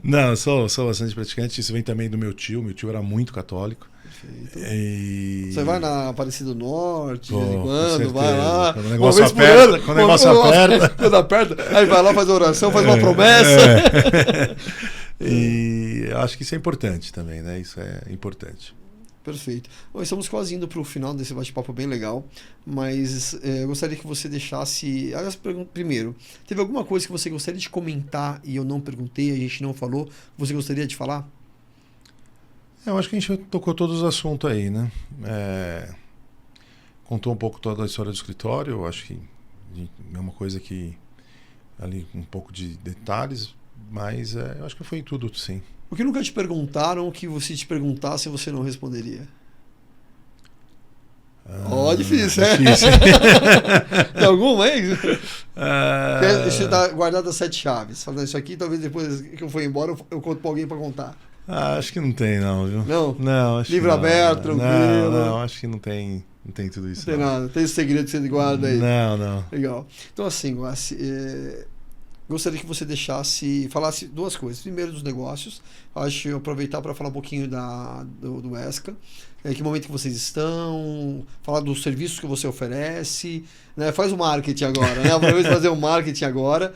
Não, sou bastante praticante. Isso vem também do meu tio. Meu tio era muito católico. Perfeito. E... Você vai na Aparecida do Norte, Pô, de vez em quando, certeza. vai lá. Quando o negócio aperta. Quando o negócio aperta. Quando aperta, aí vai lá, faz a oração, faz uma promessa. E eu acho que isso é importante também, né? Isso é importante. Perfeito. Bom, estamos quase indo para o final desse bate-papo bem legal, mas eu gostaria que você deixasse... Aliás, primeiro, teve alguma coisa que você gostaria de comentar e eu não perguntei, a gente não falou, que você gostaria de falar? Eu acho que a gente tocou todos os assuntos aí, né? Contou um pouco toda a história do escritório, eu acho que é uma coisa que... ali um pouco de detalhes, mas eu acho que foi tudo, sim. O que nunca te perguntaram, que você te perguntasse você não responderia? Difícil, né? Difícil. Tem alguma aí? Isso está guardado as 7 chaves. Falando isso aqui, talvez depois que eu for embora, eu conto para alguém para contar. Acho que não tem, não, viu? Não? Não, acho Livro que não. aberto, tranquilo. Não, acho que não tem tudo isso. Não tem nada. Tem esse segredo que você guarda aí. Não. Legal. Então, assim, Guassi, gostaria que você falasse 2 coisas. Primeiro, dos negócios. Acho que aproveitar para falar um pouquinho do ESCA. Em que momento que vocês estão, falar dos serviços que você oferece, né? Faz o marketing agora, né? Aproveita fazer o marketing agora,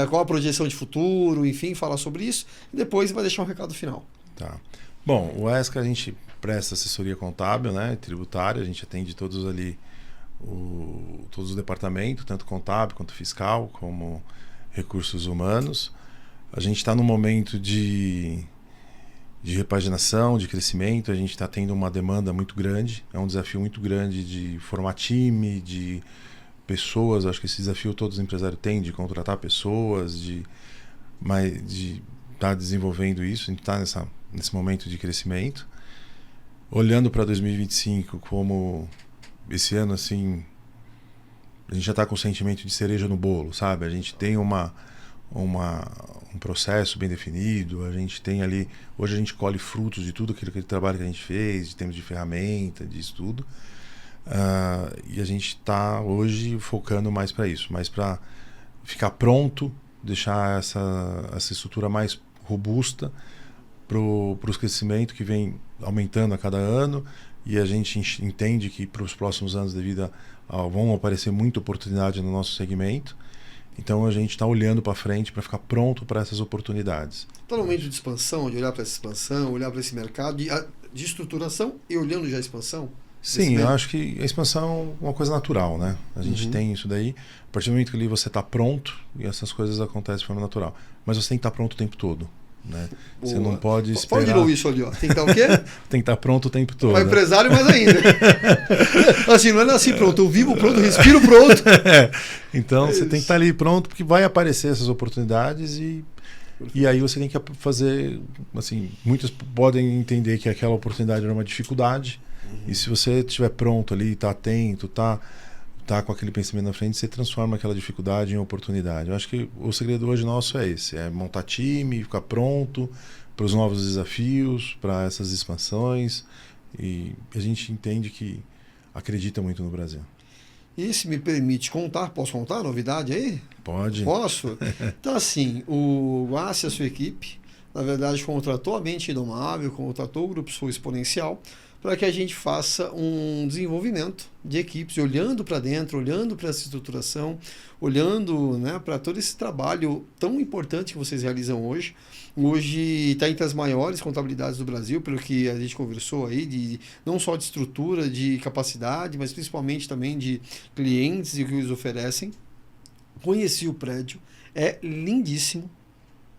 qual a projeção de futuro, enfim, falar sobre isso. E depois vai deixar um recado final. Tá. Bom, o ESCA a gente presta assessoria contábil, né? Tributária, a gente atende todos ali, todos os departamentos, tanto contábil quanto fiscal, como recursos humanos. A gente está num momento de repaginação, de crescimento, a gente está tendo uma demanda muito grande, é um desafio muito grande de formar time, de pessoas, acho que esse desafio todos os empresários têm, de contratar pessoas, de estar desenvolvendo isso, a gente está nesse momento de crescimento. Olhando para 2025, como esse ano, assim, a gente já está com o sentimento de cereja no bolo, sabe? A gente tem um processo bem definido, a gente tem ali, hoje a gente colhe frutos de tudo aquele trabalho que a gente fez, de termos de ferramenta, disso tudo, e a gente está hoje focando mais para isso, mais para ficar pronto, deixar essa estrutura mais robusta para os crescimentos que vem aumentando a cada ano, e a gente entende que para os próximos anos devido vão aparecer muita oportunidade no nosso segmento. Então a gente está olhando para frente para ficar pronto para essas oportunidades. Está no momento de expansão, de olhar para essa expansão, olhar para esse mercado, de estruturação e olhando já a expansão? Sim, eu acho que a expansão é uma coisa natural, né? A gente tem isso daí. A partir do momento que ali você está pronto, e essas coisas acontecem de forma natural. Mas você tem que estar pronto o tempo todo. Né? Você não pode esperar... Fala de novo isso ali, ó. Tem que estar o quê? Tem que estar pronto o tempo todo. Mas empresário mais ainda. Assim, não é assim pronto. Eu vivo pronto, respiro pronto. Então você tem que estar ali pronto, porque vai aparecer essas oportunidades e aí você tem que fazer... Assim, muitos podem entender que aquela oportunidade era uma dificuldade. E se você estiver pronto ali, está atento, tá com aquele pensamento na frente, você transforma aquela dificuldade em oportunidade. Eu acho que o segredo hoje nosso é esse, é montar time, ficar pronto para os novos desafios, para essas expansões, e a gente entende que acredita muito no Brasil. E se me permite contar, posso contar a novidade aí? Pode. Posso? Então assim, o Guassi e a sua equipe, na verdade, contratou a Mente Indomável, contratou o Grupo Sul Exponencial, para que a gente faça um desenvolvimento de equipes, olhando para dentro, olhando para essa estruturação, olhando, né, para todo esse trabalho tão importante que vocês realizam hoje. Hoje está entre as maiores contabilidades do Brasil, pelo que a gente conversou aí, não só de estrutura, de capacidade, mas principalmente também de clientes e o que eles oferecem. Conheci o prédio, é lindíssimo.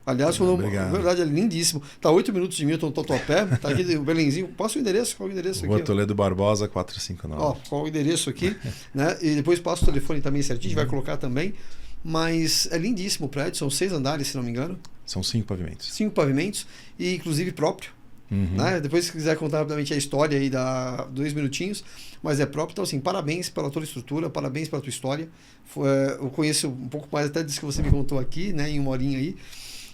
Aliás, na verdade é lindíssimo. Está 8 minutos de Milton Tatuapé, está aqui o Belenzinho. Passa o endereço, qual é o endereço aqui? Rua Toledo Barbosa, 459. Ó, qual é o endereço aqui, né? E depois passa o telefone também certinho, a gente vai colocar também. Mas é lindíssimo o prédio, são 6 andares, se não me engano. São 5 pavimentos. 5 pavimentos, e inclusive próprio. Né? Depois, se quiser contar rapidamente a história aí, dá 2 minutinhos, mas é próprio. Então, assim, parabéns pela tua estrutura, parabéns pela tua história. Eu conheço um pouco mais até disso que você me contou aqui, né, em uma horinha aí.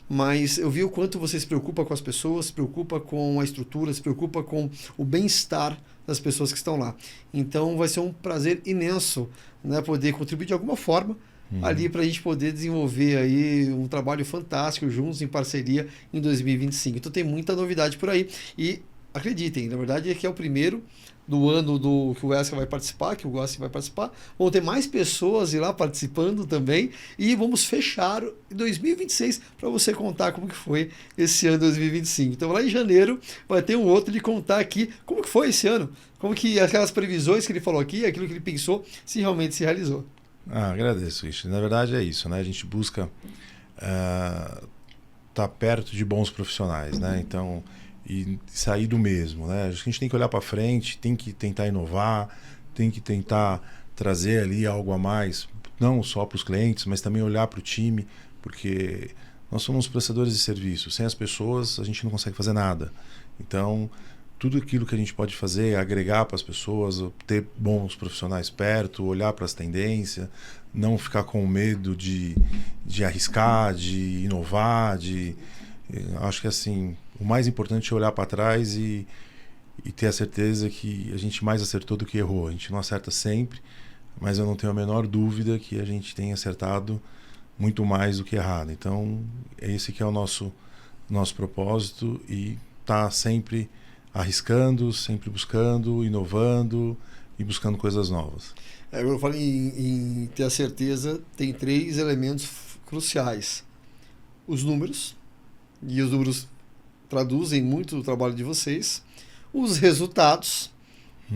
mas eu vi o quanto você se preocupa com as pessoas, se preocupa com a estrutura, se preocupa com o bem-estar das pessoas que estão lá. Então vai ser um prazer imenso, né, poder contribuir de alguma forma ali para a gente poder desenvolver aí um trabalho fantástico juntos, em parceria, em 2025. Então tem muita novidade por aí. E acreditem, na verdade é que é o primeiro do ano que o Wesley vai participar, que o Gossi vai participar. Vão ter mais pessoas lá participando também. E vamos fechar em 2026 para você contar como que foi esse ano 2025. Então lá em janeiro vai ter um outro de contar aqui como que foi esse ano. Como que aquelas previsões que ele falou aqui, aquilo que ele pensou, se realmente se realizou. Agradeço, Richard. Na verdade é isso, né? A gente busca estar perto de bons profissionais, né? Então, e sair do mesmo, né? A gente tem que olhar para frente, tem que tentar inovar, tem que tentar trazer ali algo a mais, não só para os clientes, mas também olhar para o time, porque nós somos prestadores de serviço. Sem as pessoas, a gente não consegue fazer nada. Então, tudo aquilo que a gente pode fazer é agregar para as pessoas, ter bons profissionais perto, olhar para as tendências, não ficar com medo de arriscar, de inovar, acho que assim, o mais importante é olhar para trás e ter a certeza que a gente mais acertou do que errou. A gente não acerta sempre, mas eu não tenho a menor dúvida que a gente tem acertado muito mais do que errado. Então, esse que é o nosso propósito, e tá sempre arriscando, sempre buscando, inovando e buscando coisas novas. Eu falei em ter a certeza, tem 3 elementos cruciais. Os números, e os números traduzem muito do trabalho de vocês. Os resultados,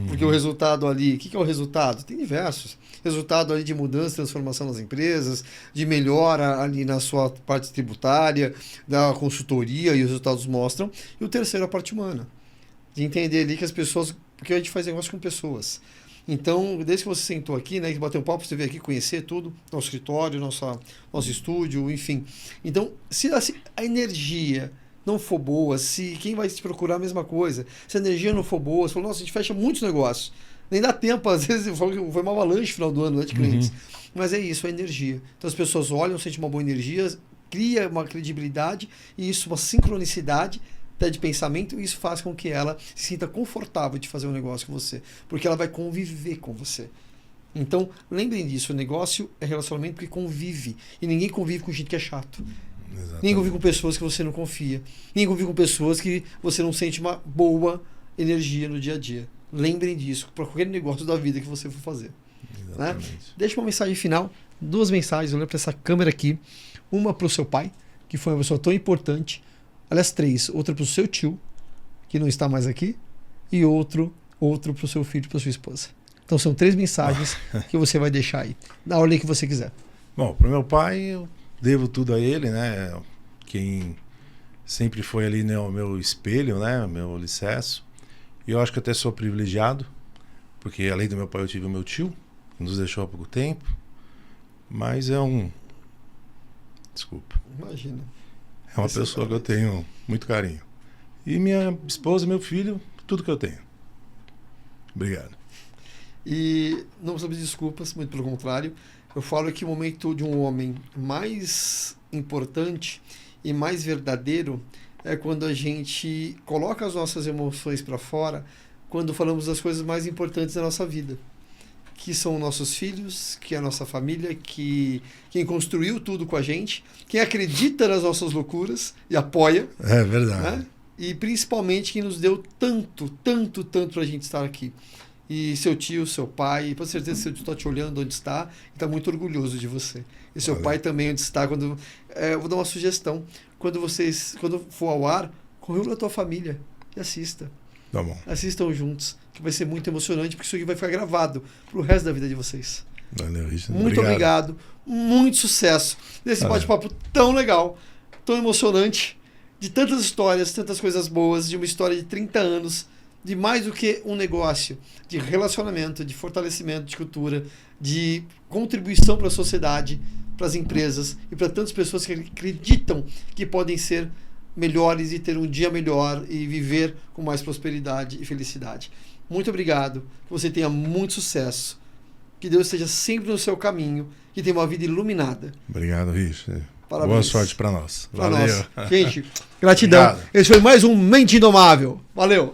porque o resultado ali, o que é o resultado? Tem diversos. Resultado ali de mudança, transformação nas empresas, de melhora ali na sua parte tributária, da consultoria, e os resultados mostram. E o terceiro, a parte humana. De entender ali que as pessoas, porque a gente faz negócio com pessoas. Então, desde que você sentou aqui, né, que bateu um papo, você veio aqui conhecer tudo, nosso escritório, nosso estúdio, enfim. Então, se a energia não for boa, se quem vai te procurar a mesma coisa, se a energia não for boa, você falou, nossa, a gente fecha muitos negócios. Nem dá tempo, às vezes, foi uma avalanche no final do ano, né, de clientes. Mas é isso, a energia. Então, as pessoas olham, sentem uma boa energia, cria uma credibilidade, e isso, uma sincronicidade de pensamento, e isso faz com que ela se sinta confortável de fazer um negócio com você, porque ela vai conviver com você. Então, lembrem disso, o negócio é relacionamento porque convive, e ninguém convive com gente que é chato. Exatamente. Ninguém convive com pessoas que você não confia, ninguém convive com pessoas que você não sente uma boa energia no dia a dia. Lembrem disso para qualquer negócio da vida que você for fazer. Né? Deixa uma mensagem final, 2 mensagens, olha para essa câmera aqui, uma para o seu pai, que foi uma pessoa tão importante. Aliás, 3. Outra para o seu tio, que não está mais aqui, e outro para o seu filho e para sua esposa. Então são 3 mensagens que você vai deixar aí, na ordem que você quiser. Bom, para o meu pai, eu devo tudo a ele, né? Quem sempre foi ali, né, o meu espelho, né? O meu alicerce. E eu acho que até sou privilegiado, porque além do meu pai eu tive o meu tio, que nos deixou há pouco tempo. Mas Desculpa. Imagina. É uma pessoa que eu tenho muito carinho. E minha esposa, meu filho, tudo que eu tenho. Obrigado. E não precisamos de desculpas, muito pelo contrário. Eu falo que o momento de um homem mais importante e mais verdadeiro é quando a gente coloca as nossas emoções para fora, quando falamos das coisas mais importantes da nossa vida, que são nossos filhos, que é a nossa família, que quem construiu tudo com a gente, quem acredita nas nossas loucuras e apoia. É verdade. Né? E principalmente quem nos deu tanto para a gente estar aqui. E seu tio, seu pai, com certeza seu tio está te olhando onde está e está muito orgulhoso de você. E seu pai também onde está. Eu vou dar uma sugestão. Quando for ao ar, corre na tua família e assista. Tá bom. Assistam juntos, que vai ser muito emocionante, porque isso aqui vai ficar gravado pro resto da vida de vocês. Valeu, Richard. Muito obrigado. Muito sucesso nesse bate-papo tão legal, tão emocionante, de tantas histórias, tantas coisas boas, de uma história de 30 anos, de mais do que um negócio, de relacionamento, de fortalecimento de cultura, de contribuição para a sociedade, para as empresas e para tantas pessoas que acreditam que podem ser melhores e ter um dia melhor e viver com mais prosperidade e felicidade. Muito obrigado, que você tenha muito sucesso, que Deus esteja sempre no seu caminho, que tenha uma vida iluminada. Obrigado, Richard. Parabéns. Boa sorte para nós. Pra Valeu. nós. Gente, gratidão. Obrigado. Esse foi mais um Mente Indomável. Valeu.